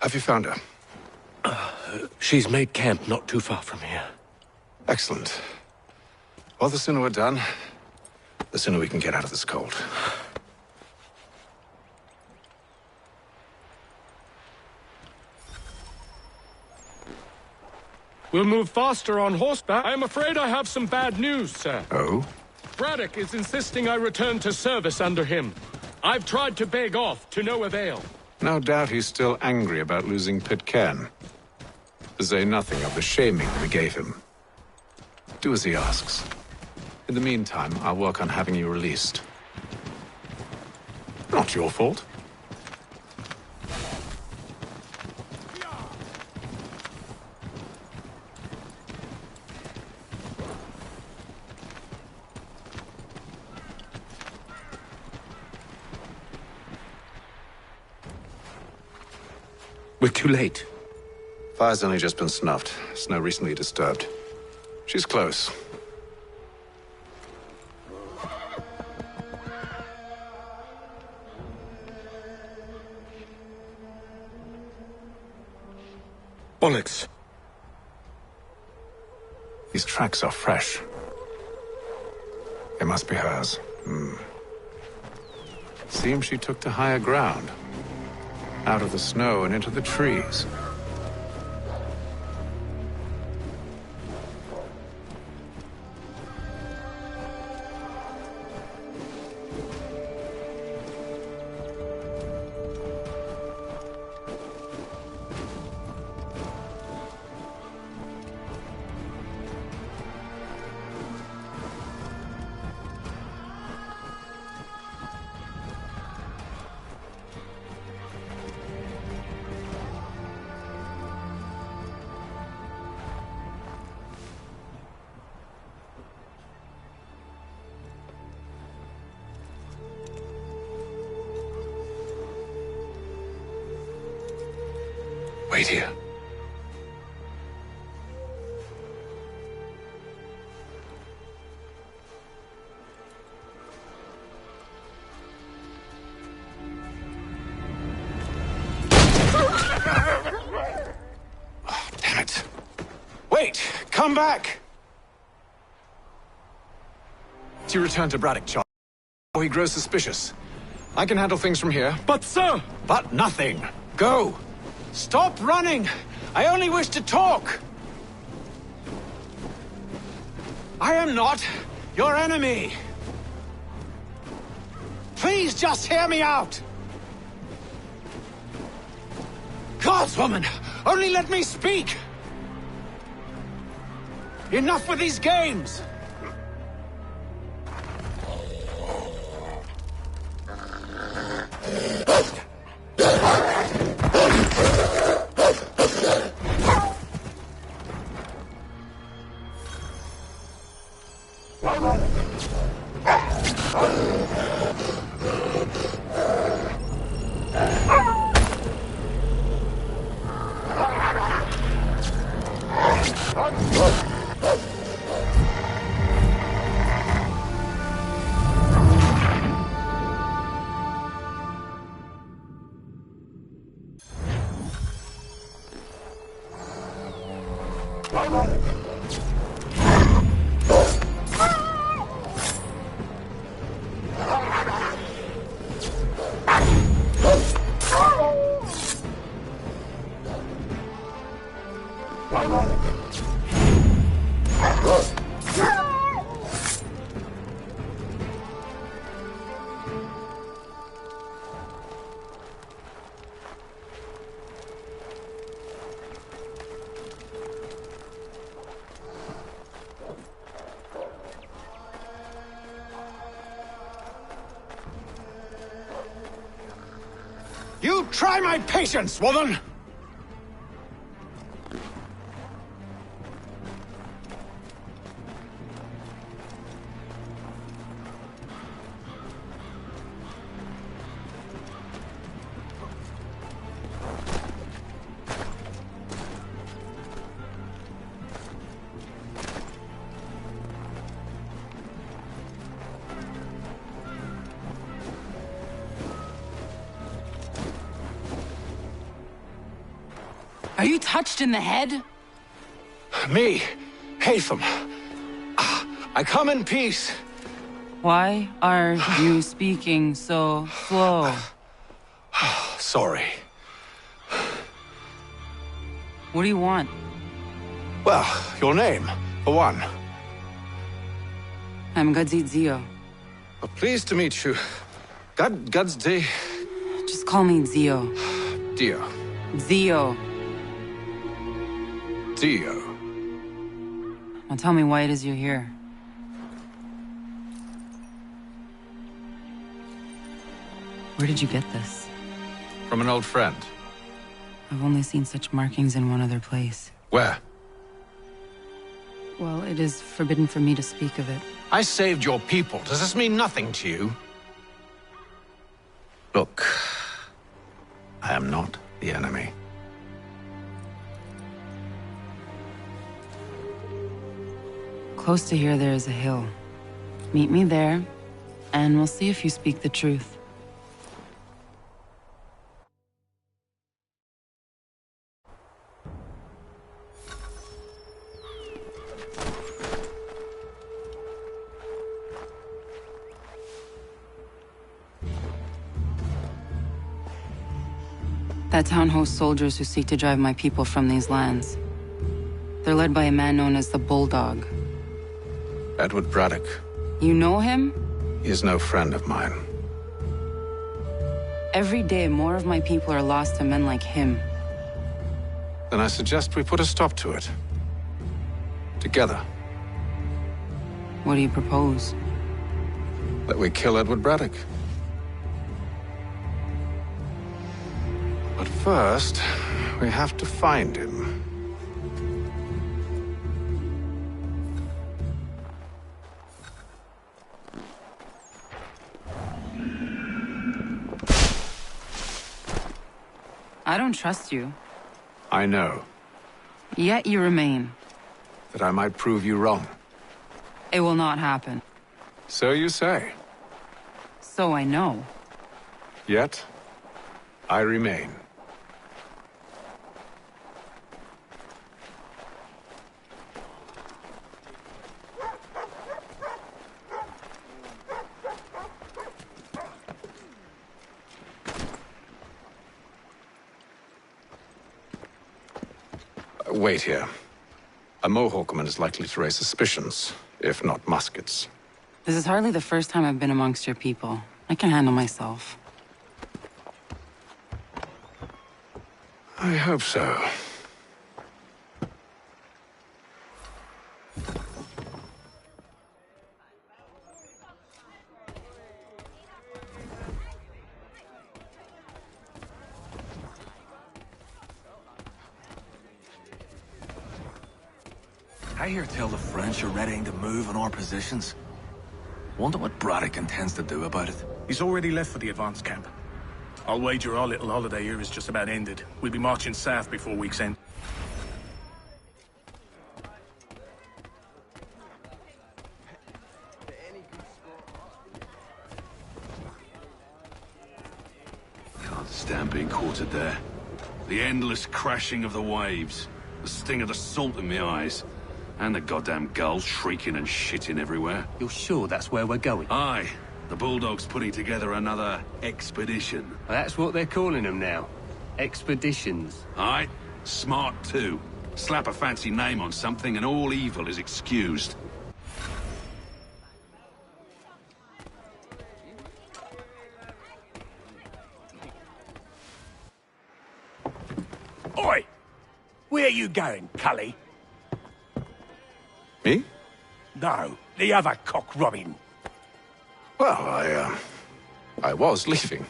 Have you found her? She's made camp not too far from here. Excellent. Well, the sooner we're done, the sooner we can get out of this cold. We'll move faster on horseback. I'm afraid I have some bad news, sir. Oh? Braddock is insisting I return to service under him. I've tried to beg off, to no avail. No doubt he's still angry about losing Pitcairn. To say nothing of the shaming we gave him. Do as he asks. In the meantime, I'll work on having you released. Not your fault. We're too late. Fire's only just been snuffed. Snow recently disturbed. She's close. Bollocks. These tracks are fresh. They must be hers. Seems she took to higher ground. Out of the snow and into the trees. Wait here. Oh, damn it. Wait! Come back! You return to Braddock, Charles. He grows suspicious. I can handle things from here. But, sir! But nothing. Go! Stop running! I only wish to talk! I am not your enemy! Please just hear me out! Godswoman! Only let me speak! Enough with these games! You try my patience, woman! Are you touched in the head? Me, Hatham. I come in peace. Why are you speaking so slow? Sorry. What do you want? Well, your name, for one. I'm Gadzit Zio. Pleased to meet you. God's day. Just call me Zio. Dio. Zio. Dio. Now tell me why it is you're here. Where did you get this? From an old friend. I've only seen such markings in one other place. Where? Well, it is forbidden for me to speak of it. I saved your people. Does this mean nothing to you? Look, I am not the enemy. Close to here, there is a hill. Meet me there, and we'll see if you speak the truth. That town hosts soldiers who seek to drive my people from these lands. They're led by a man known as the Bulldog. Edward Braddock. You know him? He is no friend of mine. Every day, more of my people are lost to men like him. Then I suggest we put a stop to it. Together. What do you propose? That we kill Edward Braddock. But first, we have to find him. I don't trust you. I know. Yet you remain. That I might prove you wrong. It will not happen. So you say. So I know. Yet, I remain. Wait here. A Mohawkman is likely to raise suspicions, if not muskets. This is hardly the first time I've been amongst your people. I can handle myself. I hope so. I hear tell the French are readying to move on our positions. Wonder what Braddock intends to do about it. He's already left for the advance camp. I'll wager our little holiday here is just about ended. We'll be marching south before week's end. Can't stand being quartered there. The endless crashing of the waves. The sting of the salt in my eyes. And the goddamn gulls shrieking and shitting everywhere. You're sure that's where we're going? Aye. The Bulldog's putting together another expedition. That's what they're calling them now. Expeditions. Aye. Smart too. Slap a fancy name on something and all evil is excused. Oi! Where you going, Cully? Me? No, the other cock Robin. Well, I was leaving.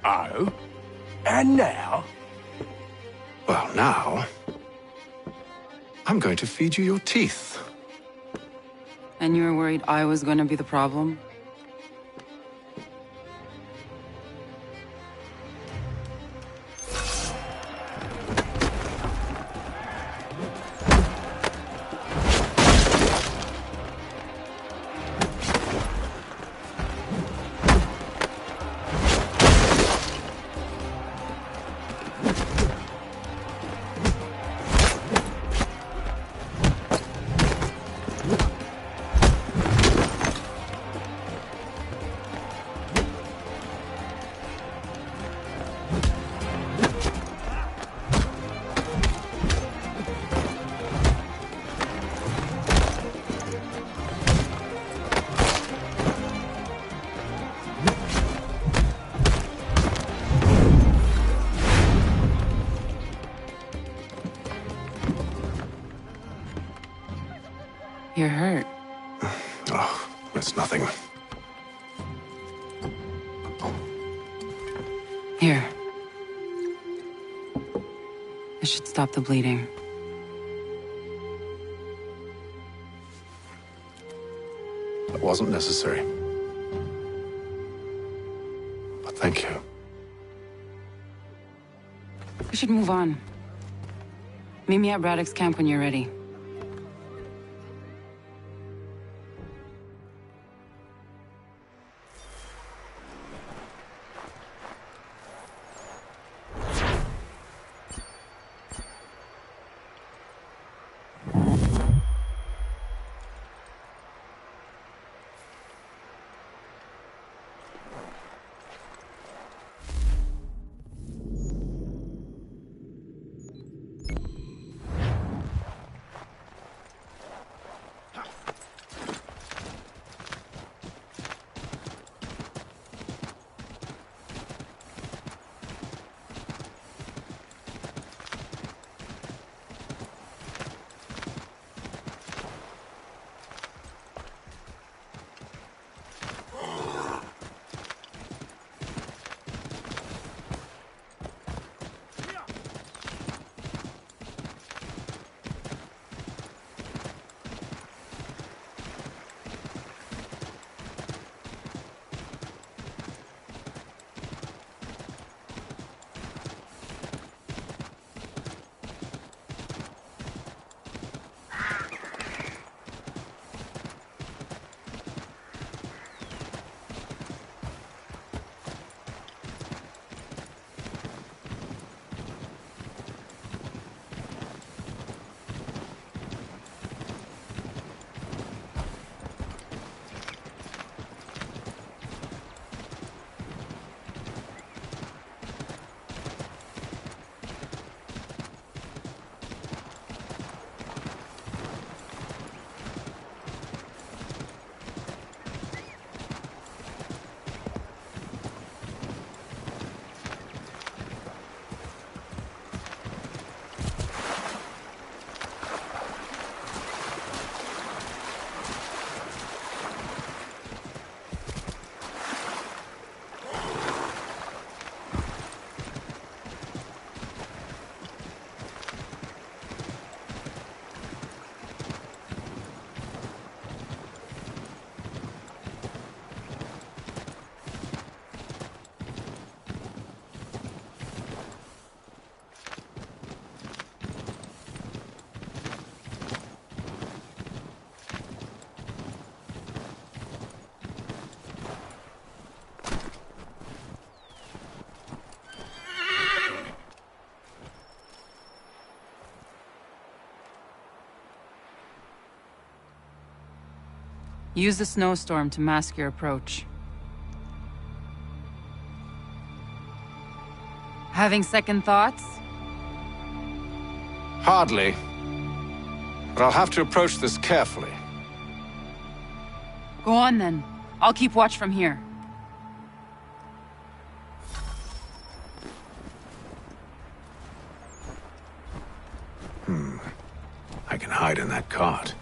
Oh? And now? Well, now... I'm going to feed you your teeth. And you were worried I was going to be the problem? You're hurt. Oh, it's nothing. Here. This should stop the bleeding. That wasn't necessary. But thank you. We should move on. Meet me at Braddock's camp when you're ready. Use the snowstorm to mask your approach. Having second thoughts? Hardly. But I'll have to approach this carefully. Go on then. I'll keep watch from here. I can hide in that cart.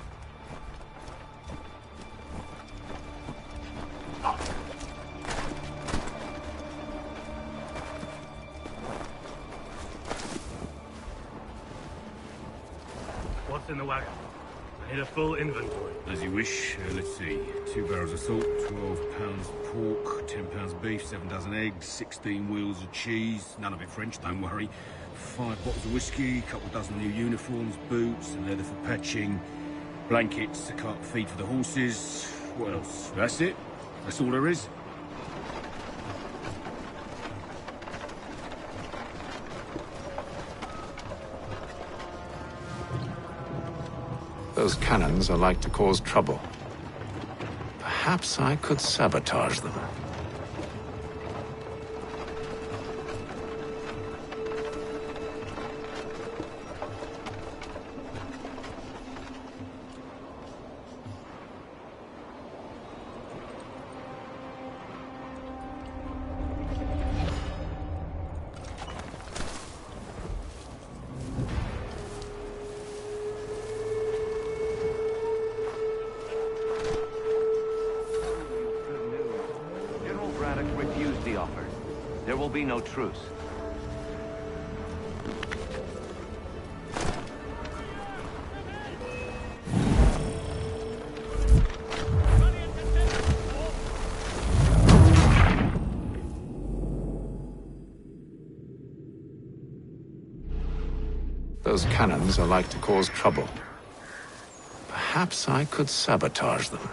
What's in the wagon? I need a full inventory. As you wish. Let's see. 2 barrels of salt, 12 pounds pork, 10 pounds beef, 7 dozen eggs, 16 wheels of cheese. None of it French, don't worry. 5 bottles of whiskey, a couple dozen new uniforms, boots, and leather for patching, blankets, a cart feed for the horses. What else? That's it. That's all there is. Those cannons are like to cause trouble. Perhaps I could sabotage them. There will be no truce. Those cannons are like to cause trouble. Perhaps I could sabotage them.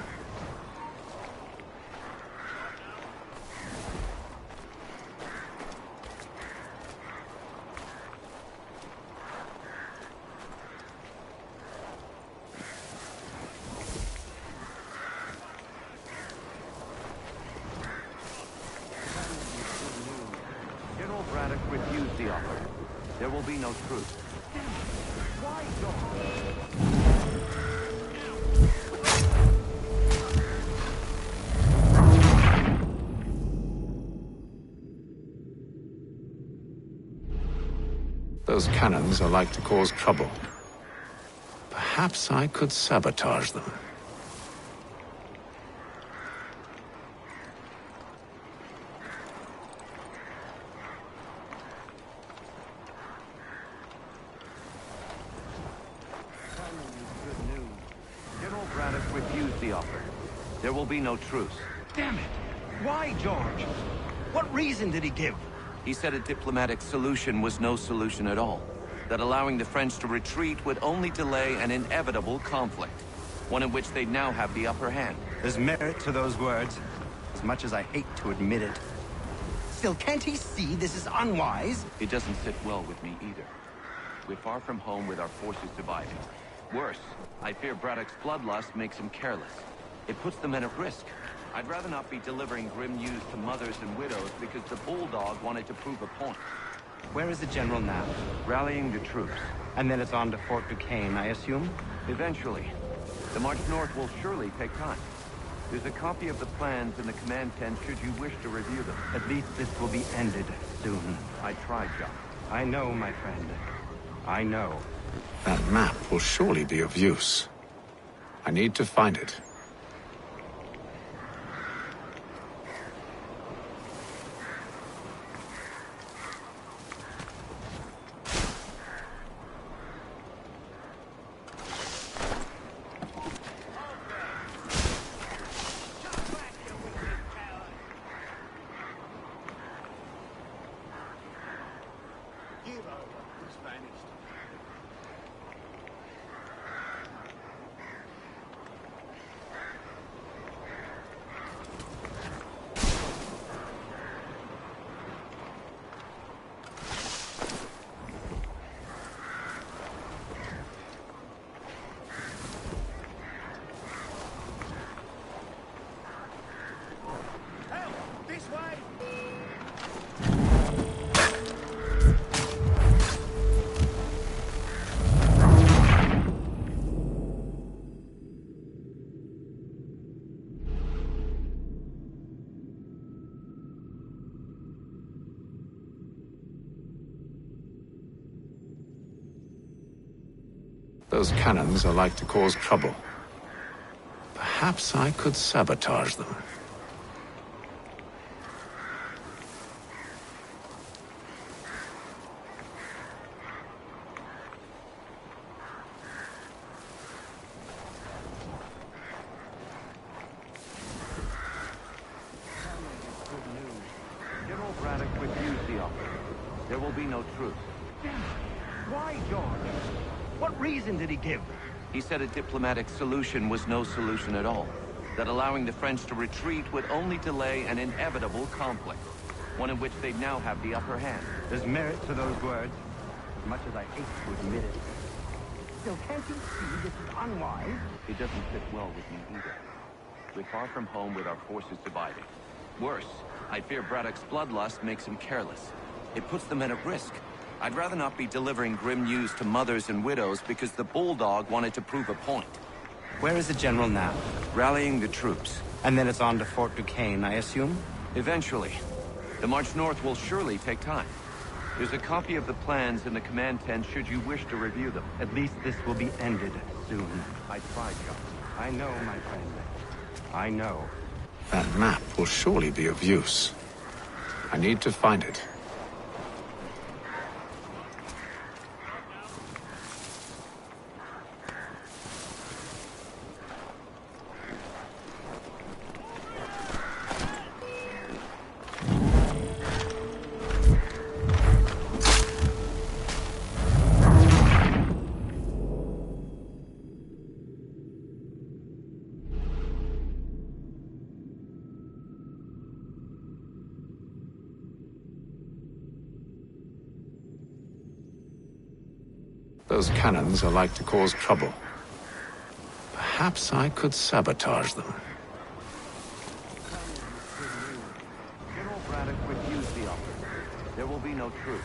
General Braddock refused the offer. There will be no truce. Why Those cannons are like to cause trouble. Perhaps I could sabotage them. General Braddock refused the offer. There will be no truce. Damn it! Why, George? What reason did he give? He said a diplomatic solution was no solution at all. That allowing the French to retreat would only delay an inevitable conflict. One in which they'd now have the upper hand. There's merit to those words, as much as I hate to admit it. Still, can't he see this is unwise? It doesn't sit well with me either. We're far from home with our forces divided. Worse, I fear Braddock's bloodlust makes him careless. It puts the men at risk. I'd rather not be delivering grim news to mothers and widows because the bulldog wanted to prove a point. Where is the general now? Rallying the troops. And then it's on to Fort Duquesne, I assume? Eventually. The march north will surely take time. There's a copy of the plans in the command tent should you wish to review them. At least this will be ended soon. I tried, John. I know, my friend. I know. That map will surely be of use. I need to find it. Those cannons are like to cause trouble. Perhaps I could sabotage them. General Braddock refused the offer. There will be no truce. Damn it. Why, George? What reason did he give? He said a diplomatic solution was no solution at all. That allowing the French to retreat would only delay an inevitable conflict. One in which they'd now have the upper hand. There's merit to those words, as much as I hate to admit it. Still, can't you see this is unwise? It doesn't fit well with me either. We're far from home with our forces divided. Worse, I fear Braddock's bloodlust makes him careless. It puts the men at risk. I'd rather not be delivering grim news to mothers and widows because the Bulldog wanted to prove a point. Where is the general now? Rallying the troops. And then it's on to Fort Duquesne, I assume? Eventually. The march north will surely take time. There's a copy of the plans in the command tent should you wish to review them. At least this will be ended soon. I tried, John. I know, my friend. I know. That map will surely be of use. I need to find it. Those cannons are like to cause trouble. Perhaps I could sabotage them. General Braddock refused the offer. There will be no truce.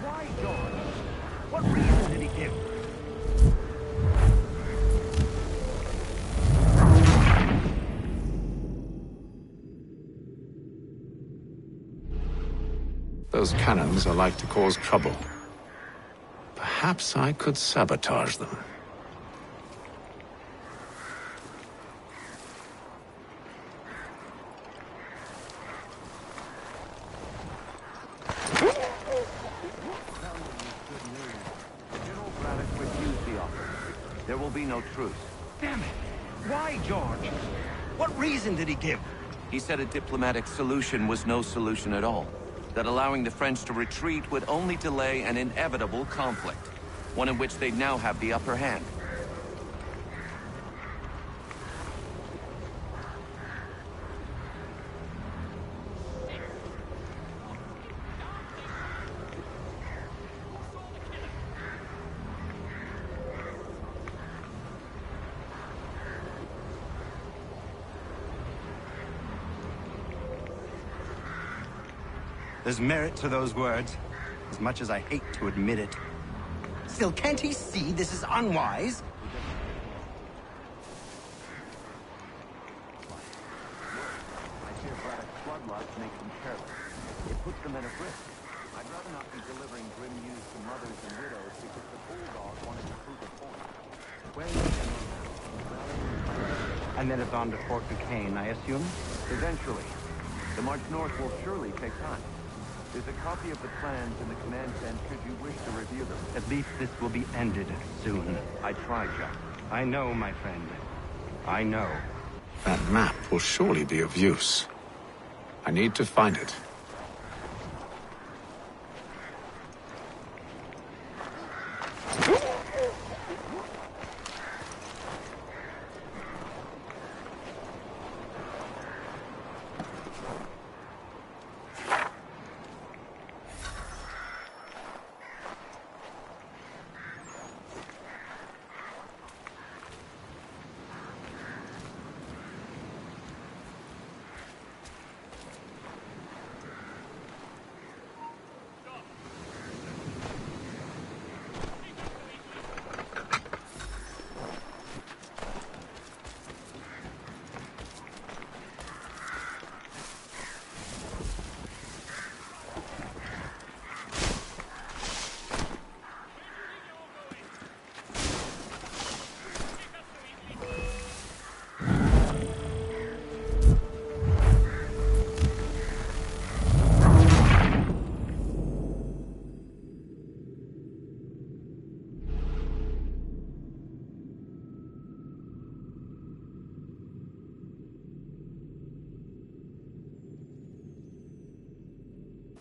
Why, George? What reason did he give? Those cannons are like to cause trouble. Perhaps I could sabotage them. General Braddock refused the offer. There will be no truce. Damn it. Why, George? What reason did he give? He said a diplomatic solution was no solution at all. That allowing the French to retreat would only delay an inevitable conflict. One in which they'd now have the upper hand. There's merit to those words, as much as I hate to admit it. Still, can't he see this is unwise? I fear Braddock's bloodlust makes him careless. It puts the men at risk. I'd rather not be delivering grim news to mothers and widows because the Bulldog wanted to prove a point. Where is the general now? And then it's on to Fort Duquesne, I assume? Eventually. The march north will surely take time. There's a copy of the plans in the command tent should you wish to review them. At least this will be ended soon. I tried, John. I know, my friend. I know. That map will surely be of use. I need to find it.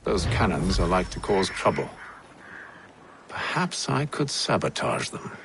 Those cannons are like to cause trouble. Perhaps I could sabotage them.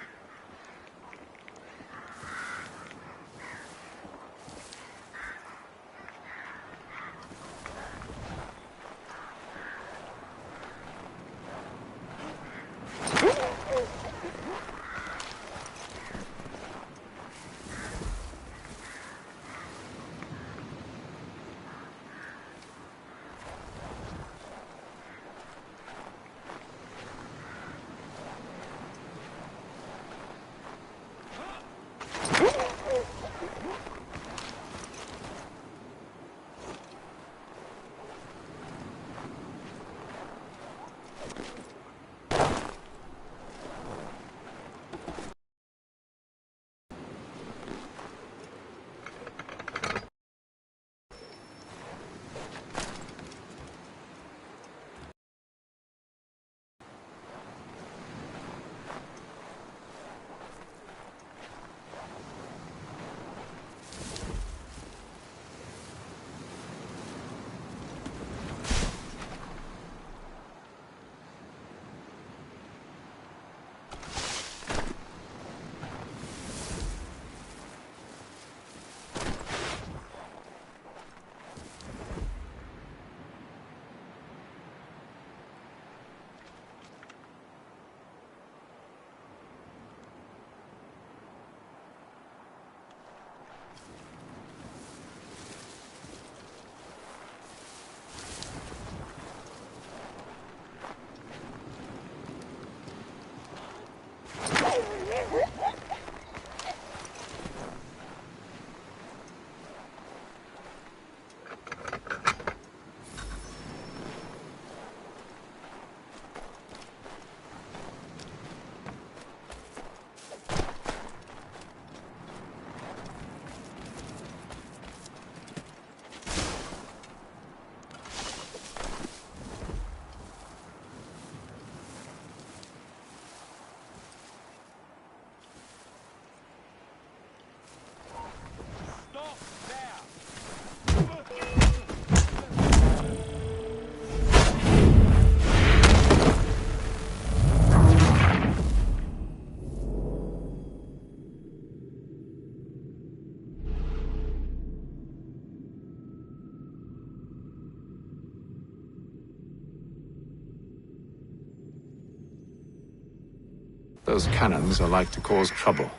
Those cannons are like to cause trouble.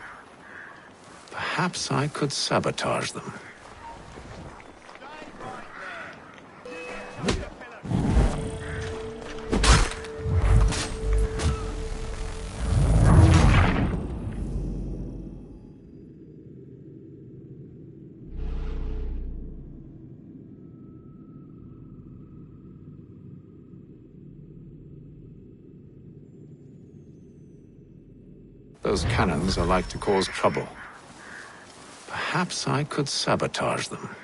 Perhaps I could sabotage them. Those cannons are like to cause trouble. Perhaps I could sabotage them.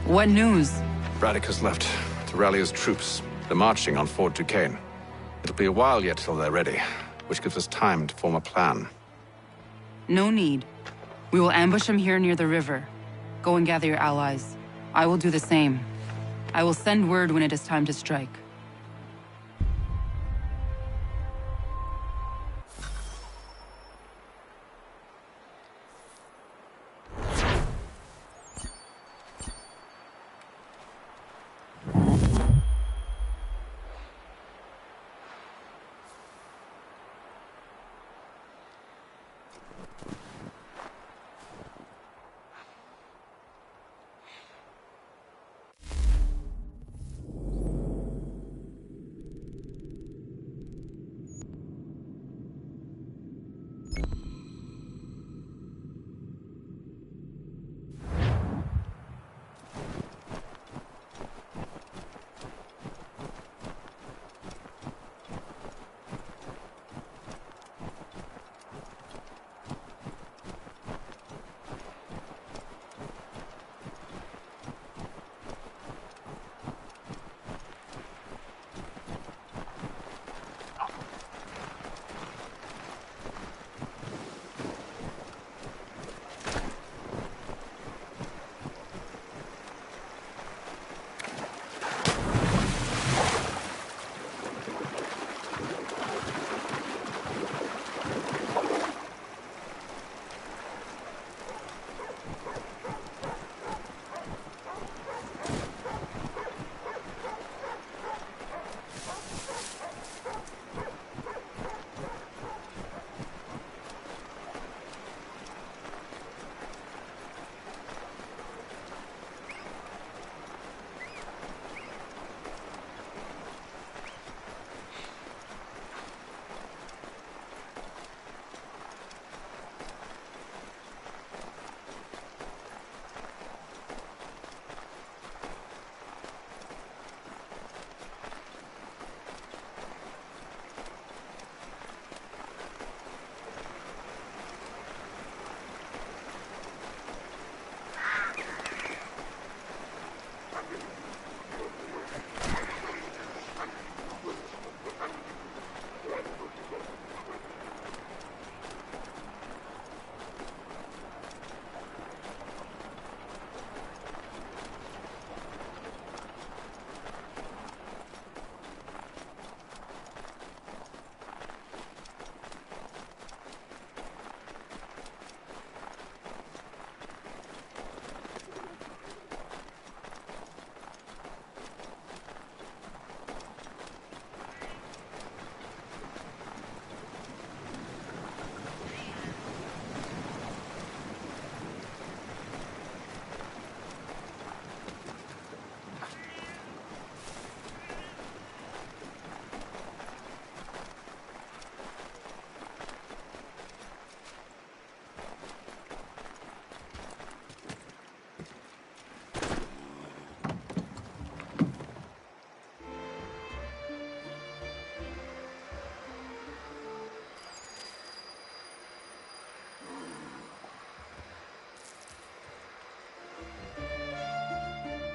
What news? Braddock has left to rally his troops. They're marching on Fort Duquesne. It'll be a while yet till they're ready, which gives us time to form a plan. No need. We will ambush him here near the river. Go and gather your allies. I will do the same. I will send word when it is time to strike.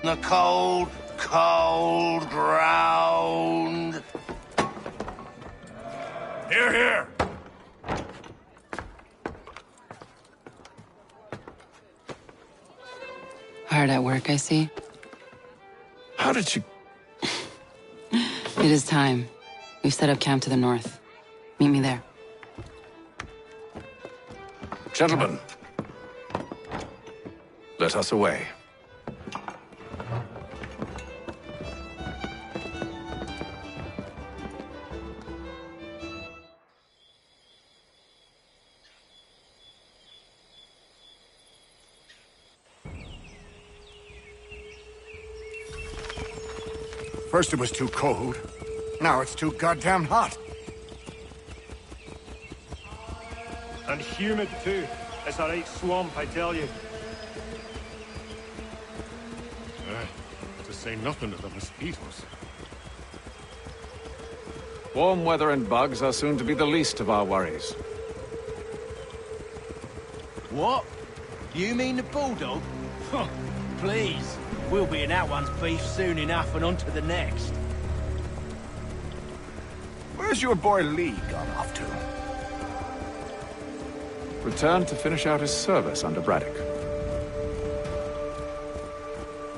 The cold, cold ground. Here, here! Hard at work, I see. How did you... It is time. We've set up camp to the north. Meet me there. Gentlemen, let us away. First it was too cold. Now it's too goddamn hot. And humid too. It's a right swamp, I tell you. To say nothing of the mosquitoes. Warm weather and bugs are soon to be the least of our worries. What? You mean the bulldog? Please. We'll be in that one's beef soon enough and on to the next. Where's your boy Lee gone off to? Returned to finish out his service under Braddock.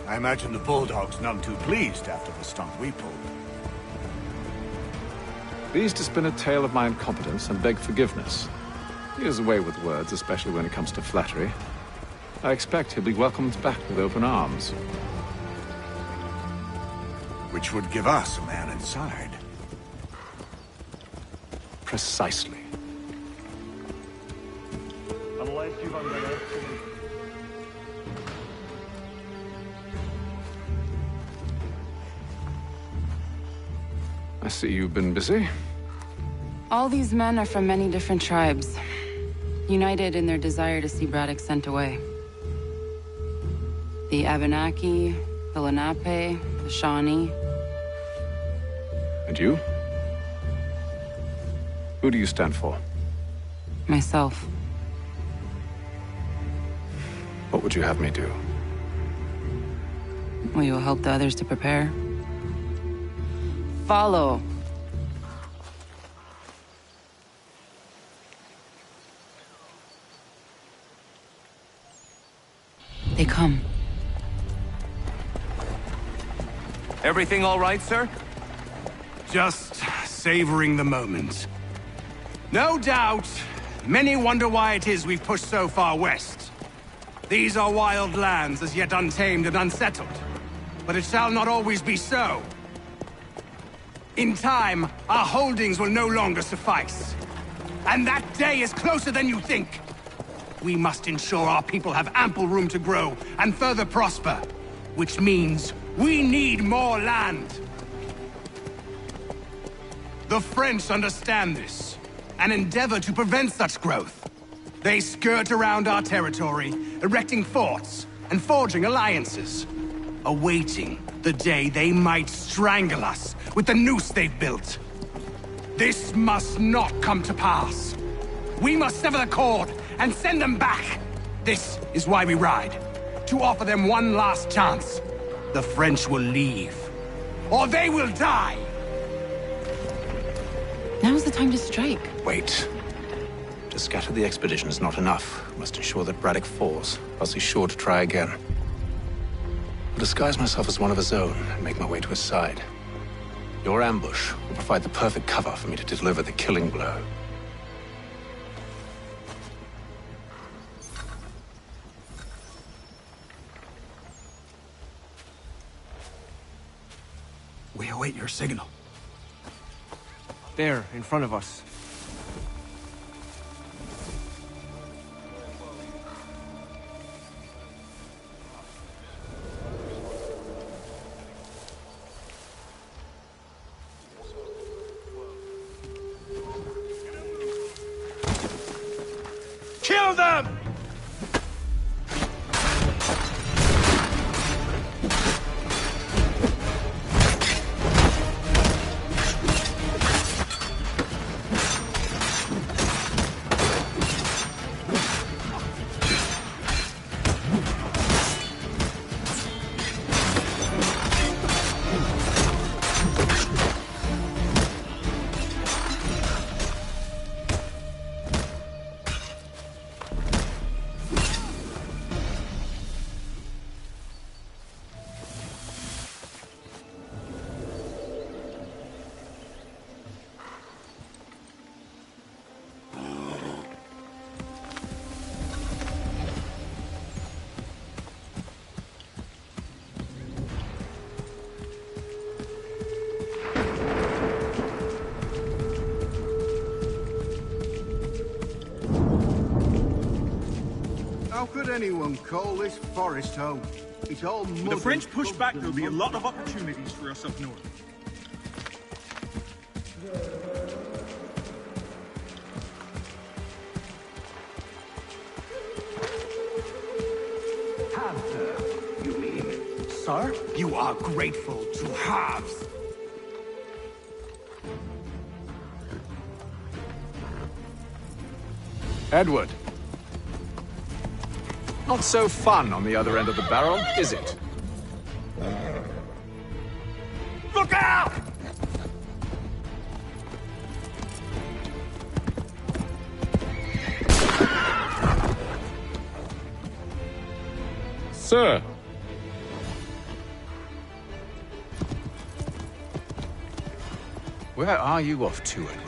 I imagine the Bulldog's none too pleased after the stunt we pulled. Pleased to spin a tale of my incompetence and beg forgiveness. He has a way with words, especially when it comes to flattery. I expect he'll be welcomed back with open arms. Which would give us a man inside. Precisely. Unless you've underestimated. I see you've been busy. All these men are from many different tribes, united in their desire to see Braddock sent away. The Abenaki, the Lenape, the Shawnee. And you? Who do you stand for? Myself. What would you have me do? Will you help the others to prepare? Follow. They come. Everything all right, sir? Just savoring the moment. No doubt, many wonder why it is we've pushed so far west. These are wild lands as yet untamed and unsettled. But it shall not always be so. In time, our holdings will no longer suffice. And that day is closer than you think. We must ensure our people have ample room to grow and further prosper. Which means we need more land. The French understand this, and endeavor to prevent such growth. They skirt around our territory, erecting forts and forging alliances, awaiting the day they might strangle us with the noose they've built. This must not come to pass. We must sever the cord and send them back. This is why we ride, to offer them one last chance. The French will leave, or they will die. Now's the time to strike. Wait. To scatter the expedition is not enough. We must ensure that Braddock falls, else he's sure to try again. I'll disguise myself as one of his own and make my way to his side. Your ambush will provide the perfect cover for me to deliver the killing blow. We await your signal. There, in front of us. Kill them! How could anyone call this forest home? It's all mud. With the French push back, there'll be a lot of opportunities for us up north. Halves, you mean? Sir? You are grateful to halves. Edward. Not so fun on the other end of the barrel, is it? Sir! Where are you off to, Edward?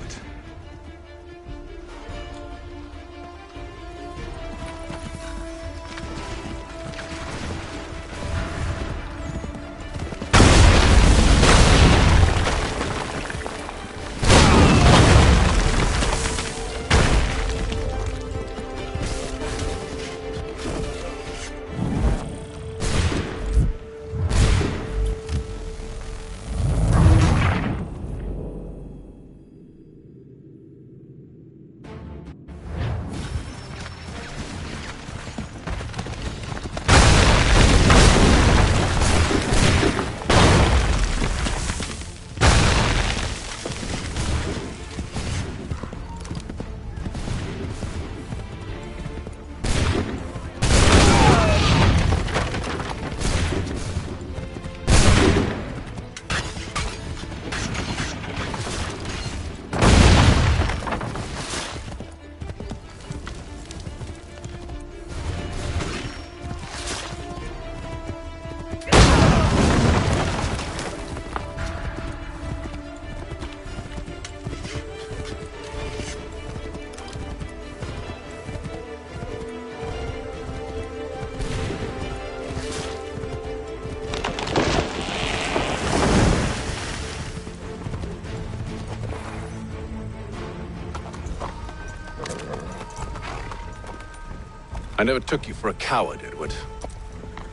I never took you for a coward, Edward.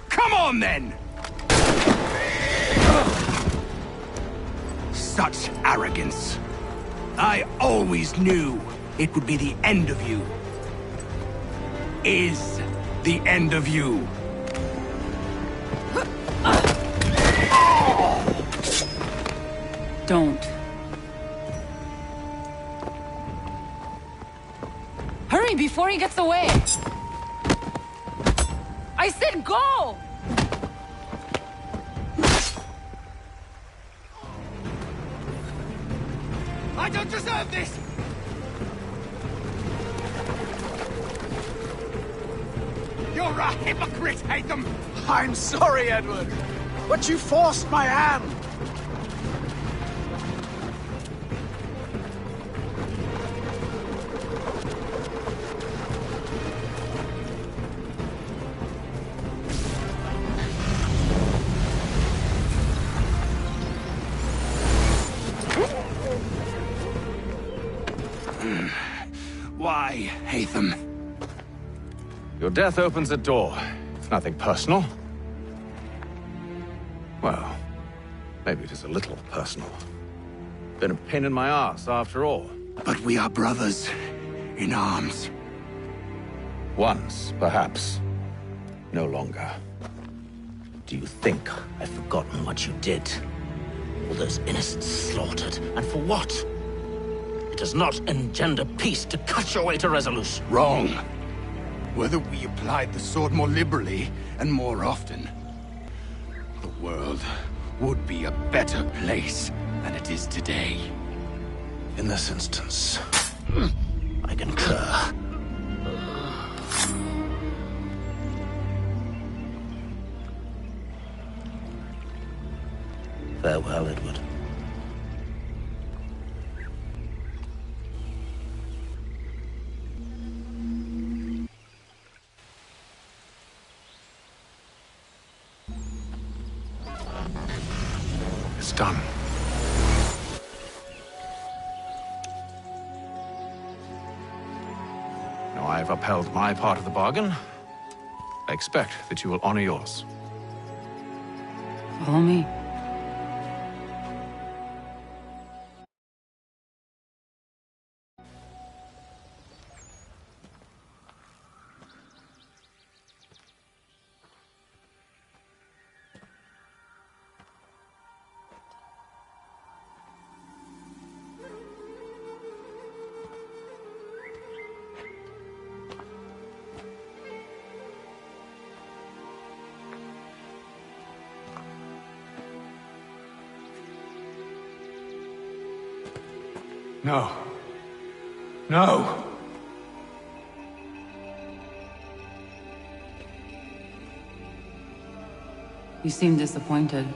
Come on, then! Such arrogance. I always knew it would be the end of you. Is the end of you. Don't. Hurry before he gets away! I said go! I don't deserve this! You're a hypocrite, Hatham! I'm sorry, Edward, but you forced my hand. Why, Hatham? Your death opens a door. It's nothing personal. Well, maybe it is a little personal. Been a pain in my ass, after all. But we are brothers in arms. Once, perhaps. No longer. Do you think I've forgotten what you did? All those innocents slaughtered, and for what? It does not engender peace to cut your way to resolution. Wrong. Whether we applied the sword more liberally and more often, the world would be a better place than it is today. In this instance, I concur. Farewell, Edward. It's done. Now I've upheld my part of the bargain. I expect that you will honor yours. Follow me. No. No! You seem disappointed.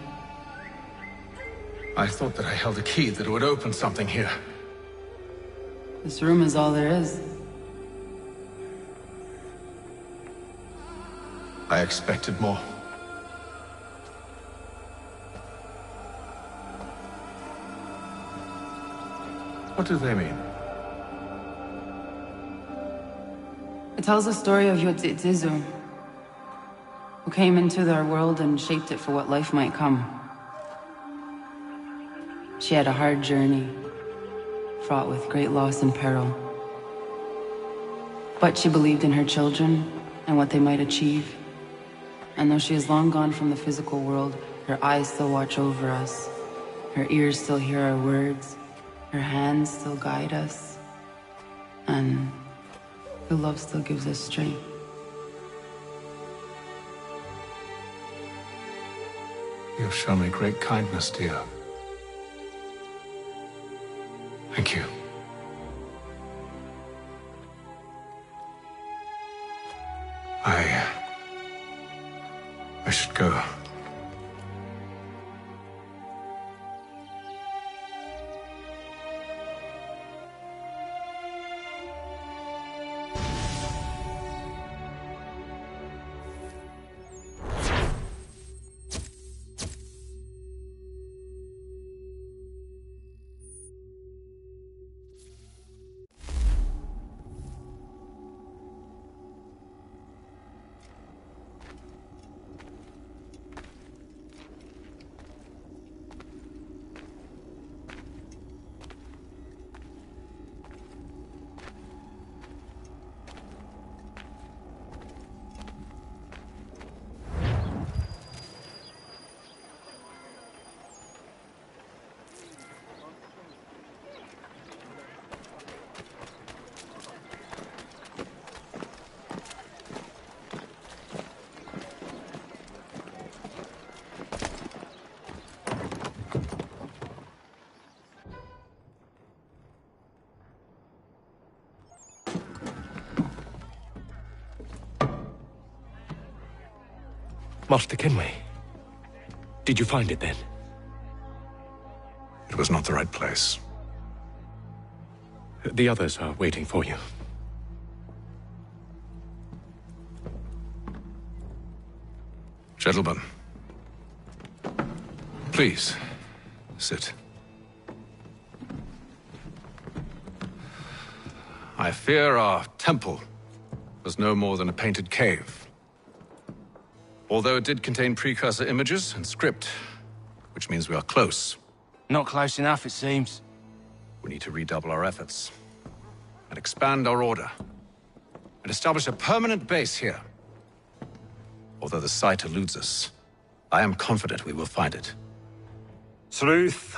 I thought that I held a key that would open something here. This room is all there is. I expected more. What do they mean? It tells the story of Yotzitzizu, who came into our world and shaped it for what life might come. She had a hard journey, fraught with great loss and peril. But she believed in her children and what they might achieve. And though she is long gone from the physical world, her eyes still watch over us. Her ears still hear our words. Her hands still guide us. And her love still gives us strength. You have shown me great kindness, dear. Thank you. I should go. Master Kenway, did you find it then? It was not the right place. The others are waiting for you. Gentlemen, please, sit. I fear our temple was no more than a painted cave. Although it did contain precursor images and script, which means we are close. Not close enough, it seems. We need to redouble our efforts and expand our order and establish a permanent base here. Although the site eludes us, I am confident we will find it. Truth.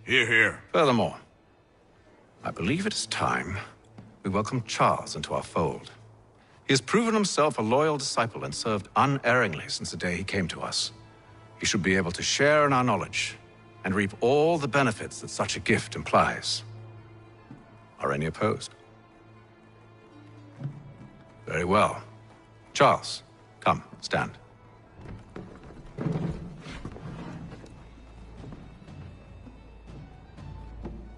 Hear, hear. Furthermore, I believe it is time we welcome Charles into our fold. He has proven himself a loyal disciple and served unerringly since the day he came to us. He should be able to share in our knowledge and reap all the benefits that such a gift implies. Are any opposed? Very well. Charles, come, stand.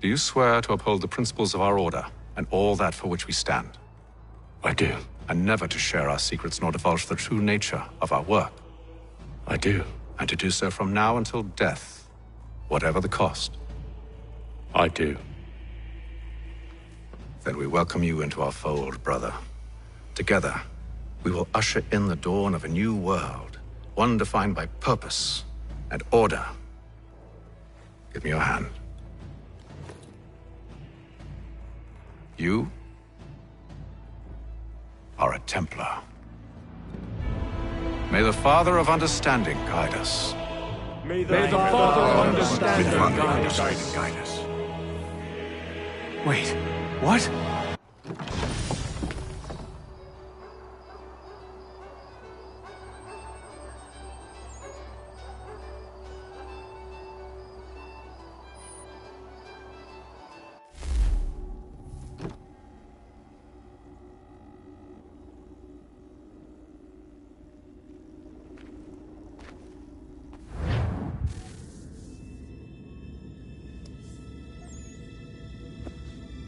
Do you swear to uphold the principles of our order and all that for which we stand? I do. And never to share our secrets nor divulge the true nature of our work? I do. And to do so from now until death, whatever the cost? I do. Then we welcome you into our fold, brother. Together, we will usher in the dawn of a new world, one defined by purpose and order. Give me your hand. You are a Templar. May the Father of Understanding guide us. May the Father of Understanding guide us. Wait, what?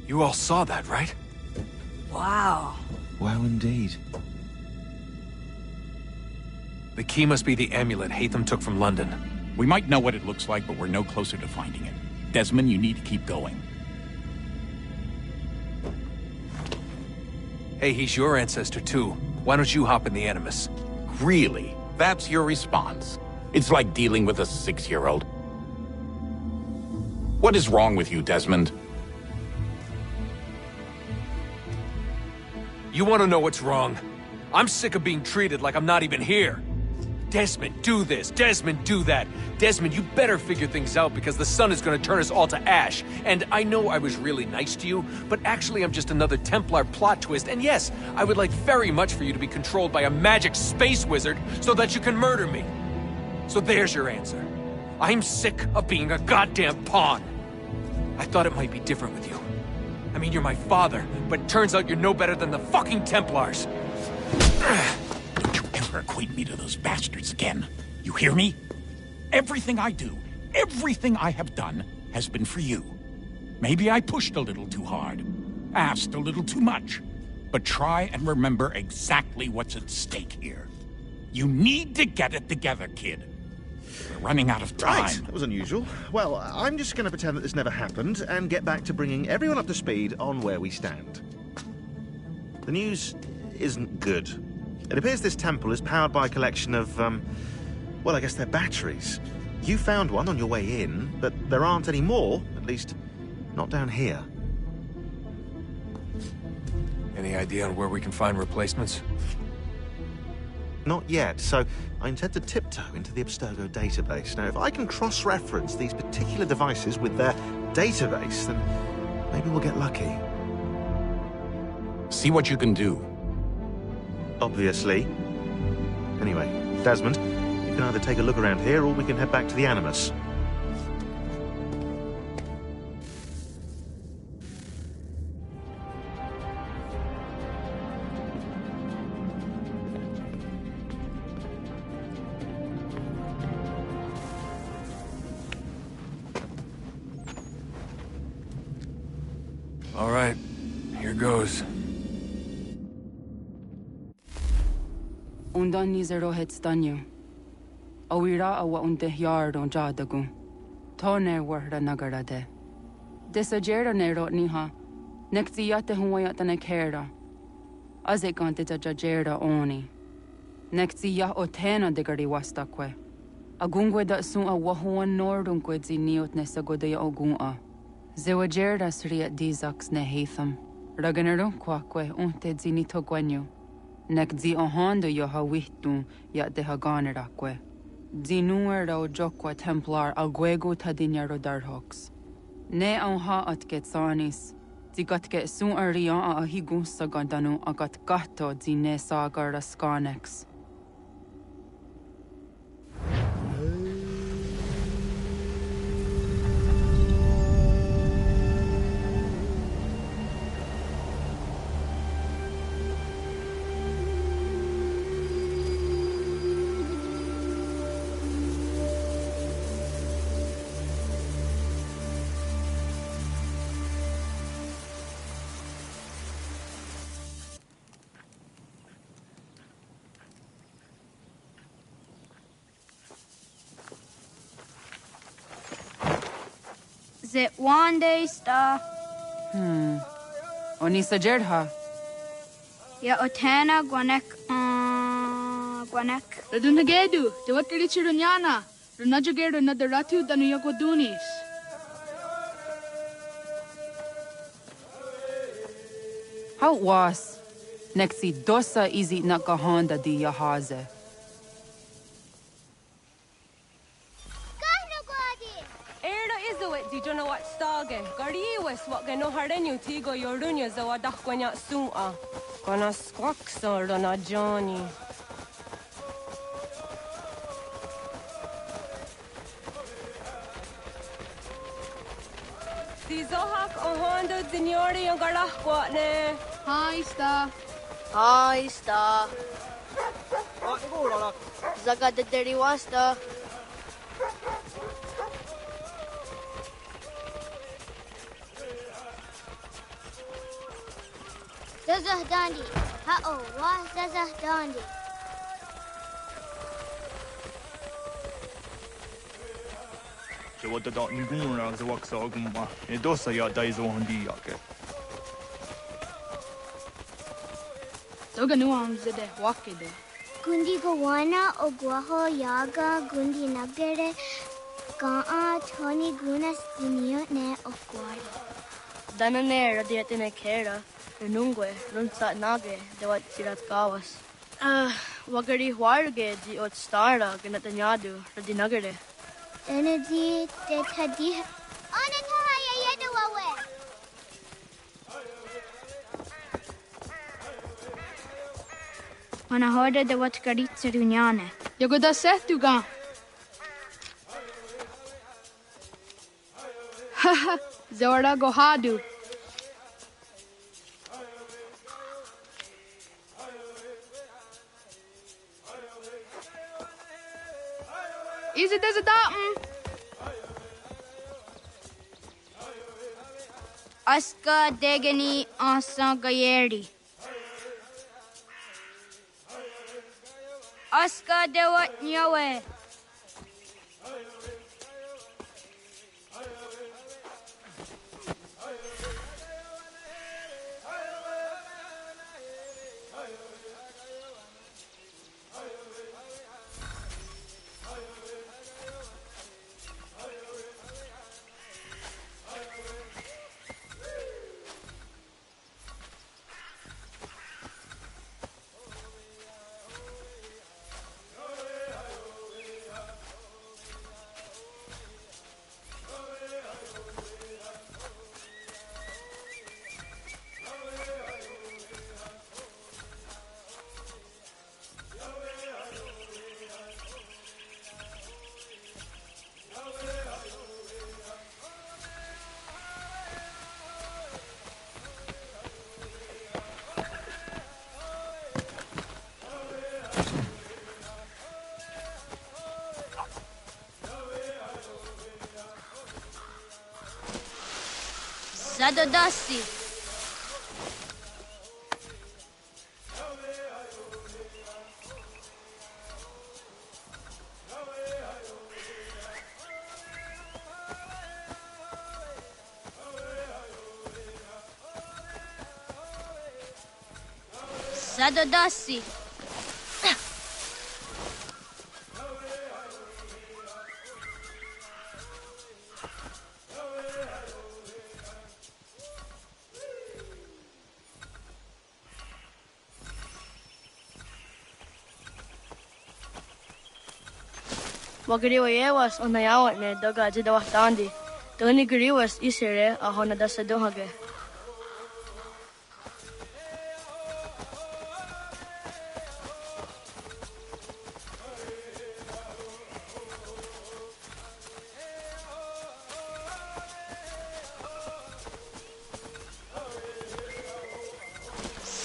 You all saw that, right? Wow. Wow, indeed. The key must be the amulet Hatham took from London. We might know what it looks like, but we're no closer to finding it. Desmond, you need to keep going. Hey, he's your ancestor too. Why don't you hop in the Animus? Really? That's your response? It's like dealing with a 6-year-old. What is wrong with you, Desmond? You want to know what's wrong? I'm sick of being treated like I'm not even here. Desmond, do this. Desmond, do that. Desmond, you better figure things out because the sun is going to turn us all to ash. And I know I was really nice to you, but actually I'm just another Templar plot twist. And yes, I would like very much for you to be controlled by a magic space wizard so that you can murder me. So there's your answer. I'm sick of being a goddamn pawn. I thought it might be different with you. I mean, you're my father, but it turns out you're no better than the fucking Templars. Don't you ever equate me to those bastards again. You hear me? Everything I do, everything I have done, has been for you. Maybe I pushed a little too hard, asked a little too much, but try and remember exactly what's at stake here. You need to get it together, kid. We're running out of time. Right, that was unusual. Well, I'm just going to pretend that this never happened and get back to bringing everyone up to speed on where we stand. The news isn't good. It appears this temple is powered by a collection of, well, I guess they're batteries. You found one on your way in, but there aren't any more, at least not down here. Any idea on where we can find replacements? Not yet, so I intend to tiptoe into the Abstergo database. Now, if I can cross-reference these particular devices with their database, then maybe we'll get lucky. See what you can do. Obviously. Anyway, Desmond, you can either take a look around here or we can head back to the Animus. All right, here goes. Undan nizero het stanyu. Awira awa unde yard on jadagu. Tone warda nagarade. Desajera nero niha. Nektiyate huwayata nekera. Azekante jajera oni. Nektiya otena degari wastakwe. Agungwe da sun a wahuan nordunque ziniot nesagodea ogun'a. Zewajerda sriat dizax ne Hatham. Raganero quaque unte zinito guanyu. Nek zi ohando yo hawihtun yat de haganeraque. Zinuero jokwa templar alguego tadinyaro darhox. Ne ha at getsanis. Zigat get sun arian a higun sagandanu agat gato zine sagar skanex. Zit one day star. Onisa Jerdha. Ya otana guanek guanek. Radunagedu, de what did Chirunyana? Runajagedu nadaratu danu yagodunis. How was? Nexi dosa izi nakahonda di yahaze. Di jono wat stage. Gari wes wat geno hardenyu tigo yorunya zawa dakwanya sua. Kona squaxor na Johnny. Di zohak ohondo dinyori yung garahkwa ne. Hi, Sta. Hi, Sta. Zaga de deriwasta. Zazah Dandi. Ha'o, wa Zazah Dandi. Je wat dat nguna ze wak sa gumma. E dosa ya dai zo handi yake. Doga nuam zede wakide. Gundi Gawana o Guaho Yaga Gundi Nagere Ga'a Tony Gunas Dinio Ne of Guardi. Dananera dietine kera, renungue, runsa nage, de wat sirat gawas. Wagari huarge di ot stara, ganatanyadu, radinagere. Danadi de Tadi. Anataya Yedawawe. Mana hoda de wat karitsa dunyane. Yogo da setuga. Haha, Zora Gohadu. Is it as a datum? Aska Degani Asa Gayeri. Aska Dewat Nyawe. Zadodasi. Zadodasi. Wagariwayewas on nayawat ne doga jidawah dandi. Doni gariwas isere ahona dasa dohage.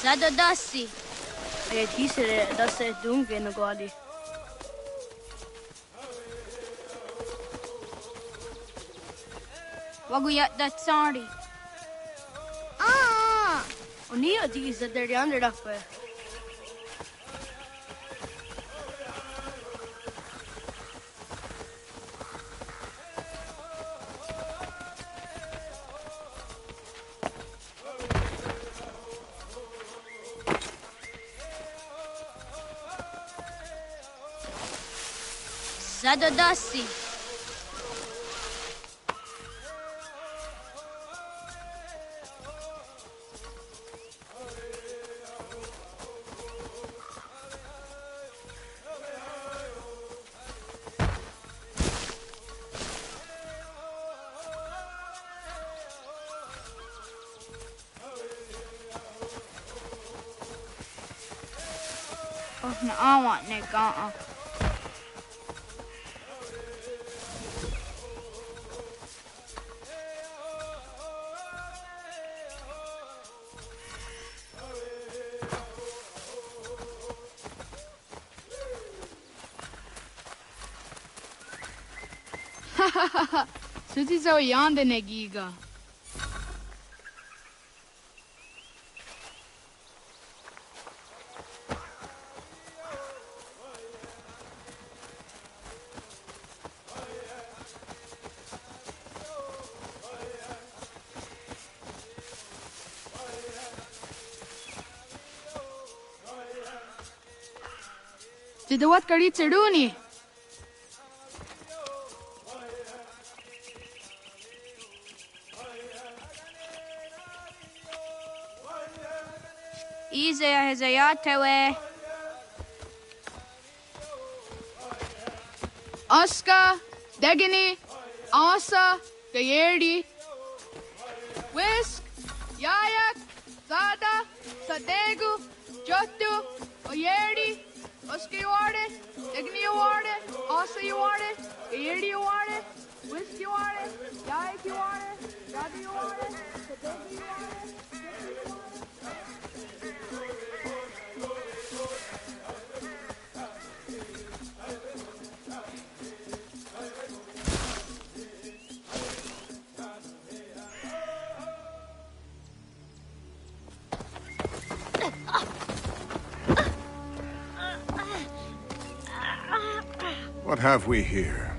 Zadodasi. Ayat hisere dasa dunge nagwadi. Waguyat that sorry. Onira di is that they're under that way. Zadodasi. Oh, no, I want Nigga. Suti zo yande negiga. Tidawat karit Runi. Isaiah Hezayatewe. Oscar, Degini, Asa, Gayerdi. Whisk, Yayak, Zada, Sadegu, Jotu, Oyerdi, Oscar you are it, Degini you are it, Asa you are it, Gayerdi you are it, Whisk you are it, Yayak you are it, Zada you are it, Sadegu you are it. What have we here?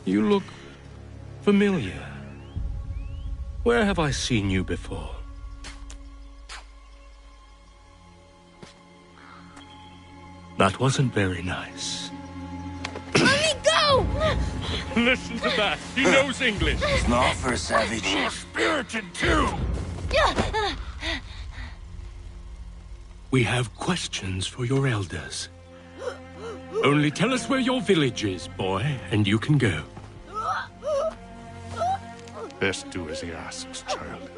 You look familiar. Where have I seen you before? That wasn't very nice. Let me go! Listen to that. He knows English. It's not for a savage. You're spirited too. We have questions for your elders. Only tell us where your village is, boy, and you can go. Best do as he asks, child.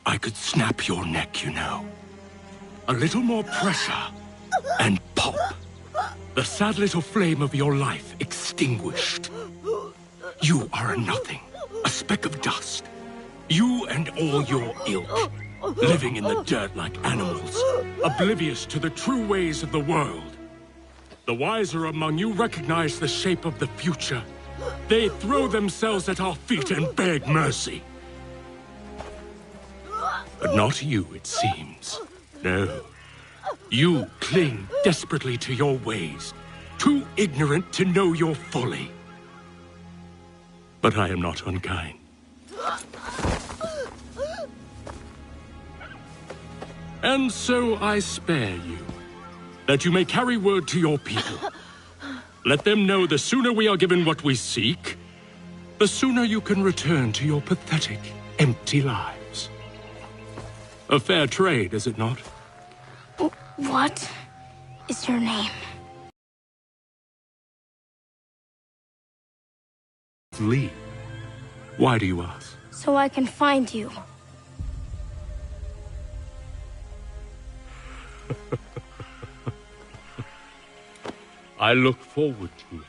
I could snap your neck, you know. A little more pressure, and pop. The sad little flame of your life extinguished. You are a nothing, a speck of dust. You and all your ilk, living in the dirt like animals, oblivious to the true ways of the world. The wiser among you recognize the shape of the future. They throw themselves at our feet and beg mercy. But not you, it seems. No. You cling desperately to your ways, too ignorant to know your folly. But I am not unkind. And so I spare you, that you may carry word to your people. Let them know the sooner we are given what we seek, the sooner you can return to your pathetic, empty lives. A fair trade, is it not? What is your name? Lee. Why do you ask? So I can find you. I look forward to it.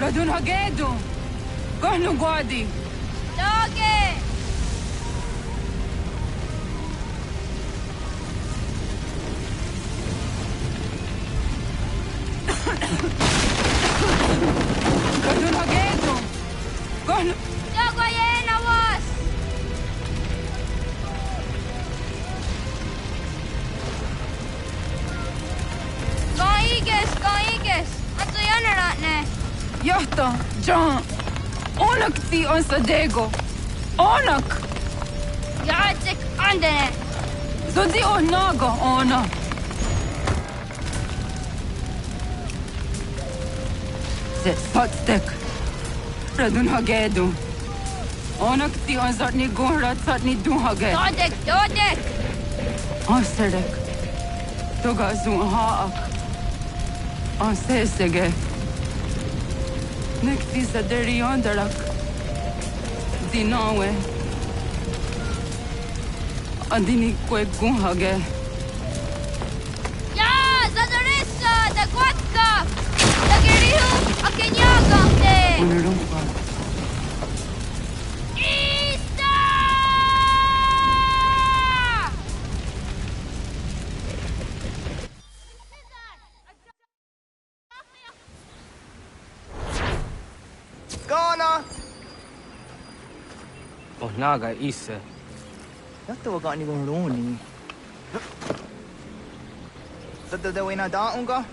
Radun hagedu. Kohnu guadi. Doge! Radun hagedu. Kohnu. Dogo yena was! Kaiges! Atso janaratne! Johto, John. Onak ti on sadego. Onak! Jatsik andene! Zodi onago ona. Zet potstek. Radun hagedu. Onak ti on zartni gunrat zartni duhage. Dodek! Osedek. Toga zun haak. Sesege. Nekti zaderi ondarak. Dinawe. Andini kwe gunhage. Ja, zadarissa, da guatka! Da gerihu, akenyaga te! Unarumpa. Ghana! Oh, naga isa. Yato wa gani gong roni. Tata da wena da unga?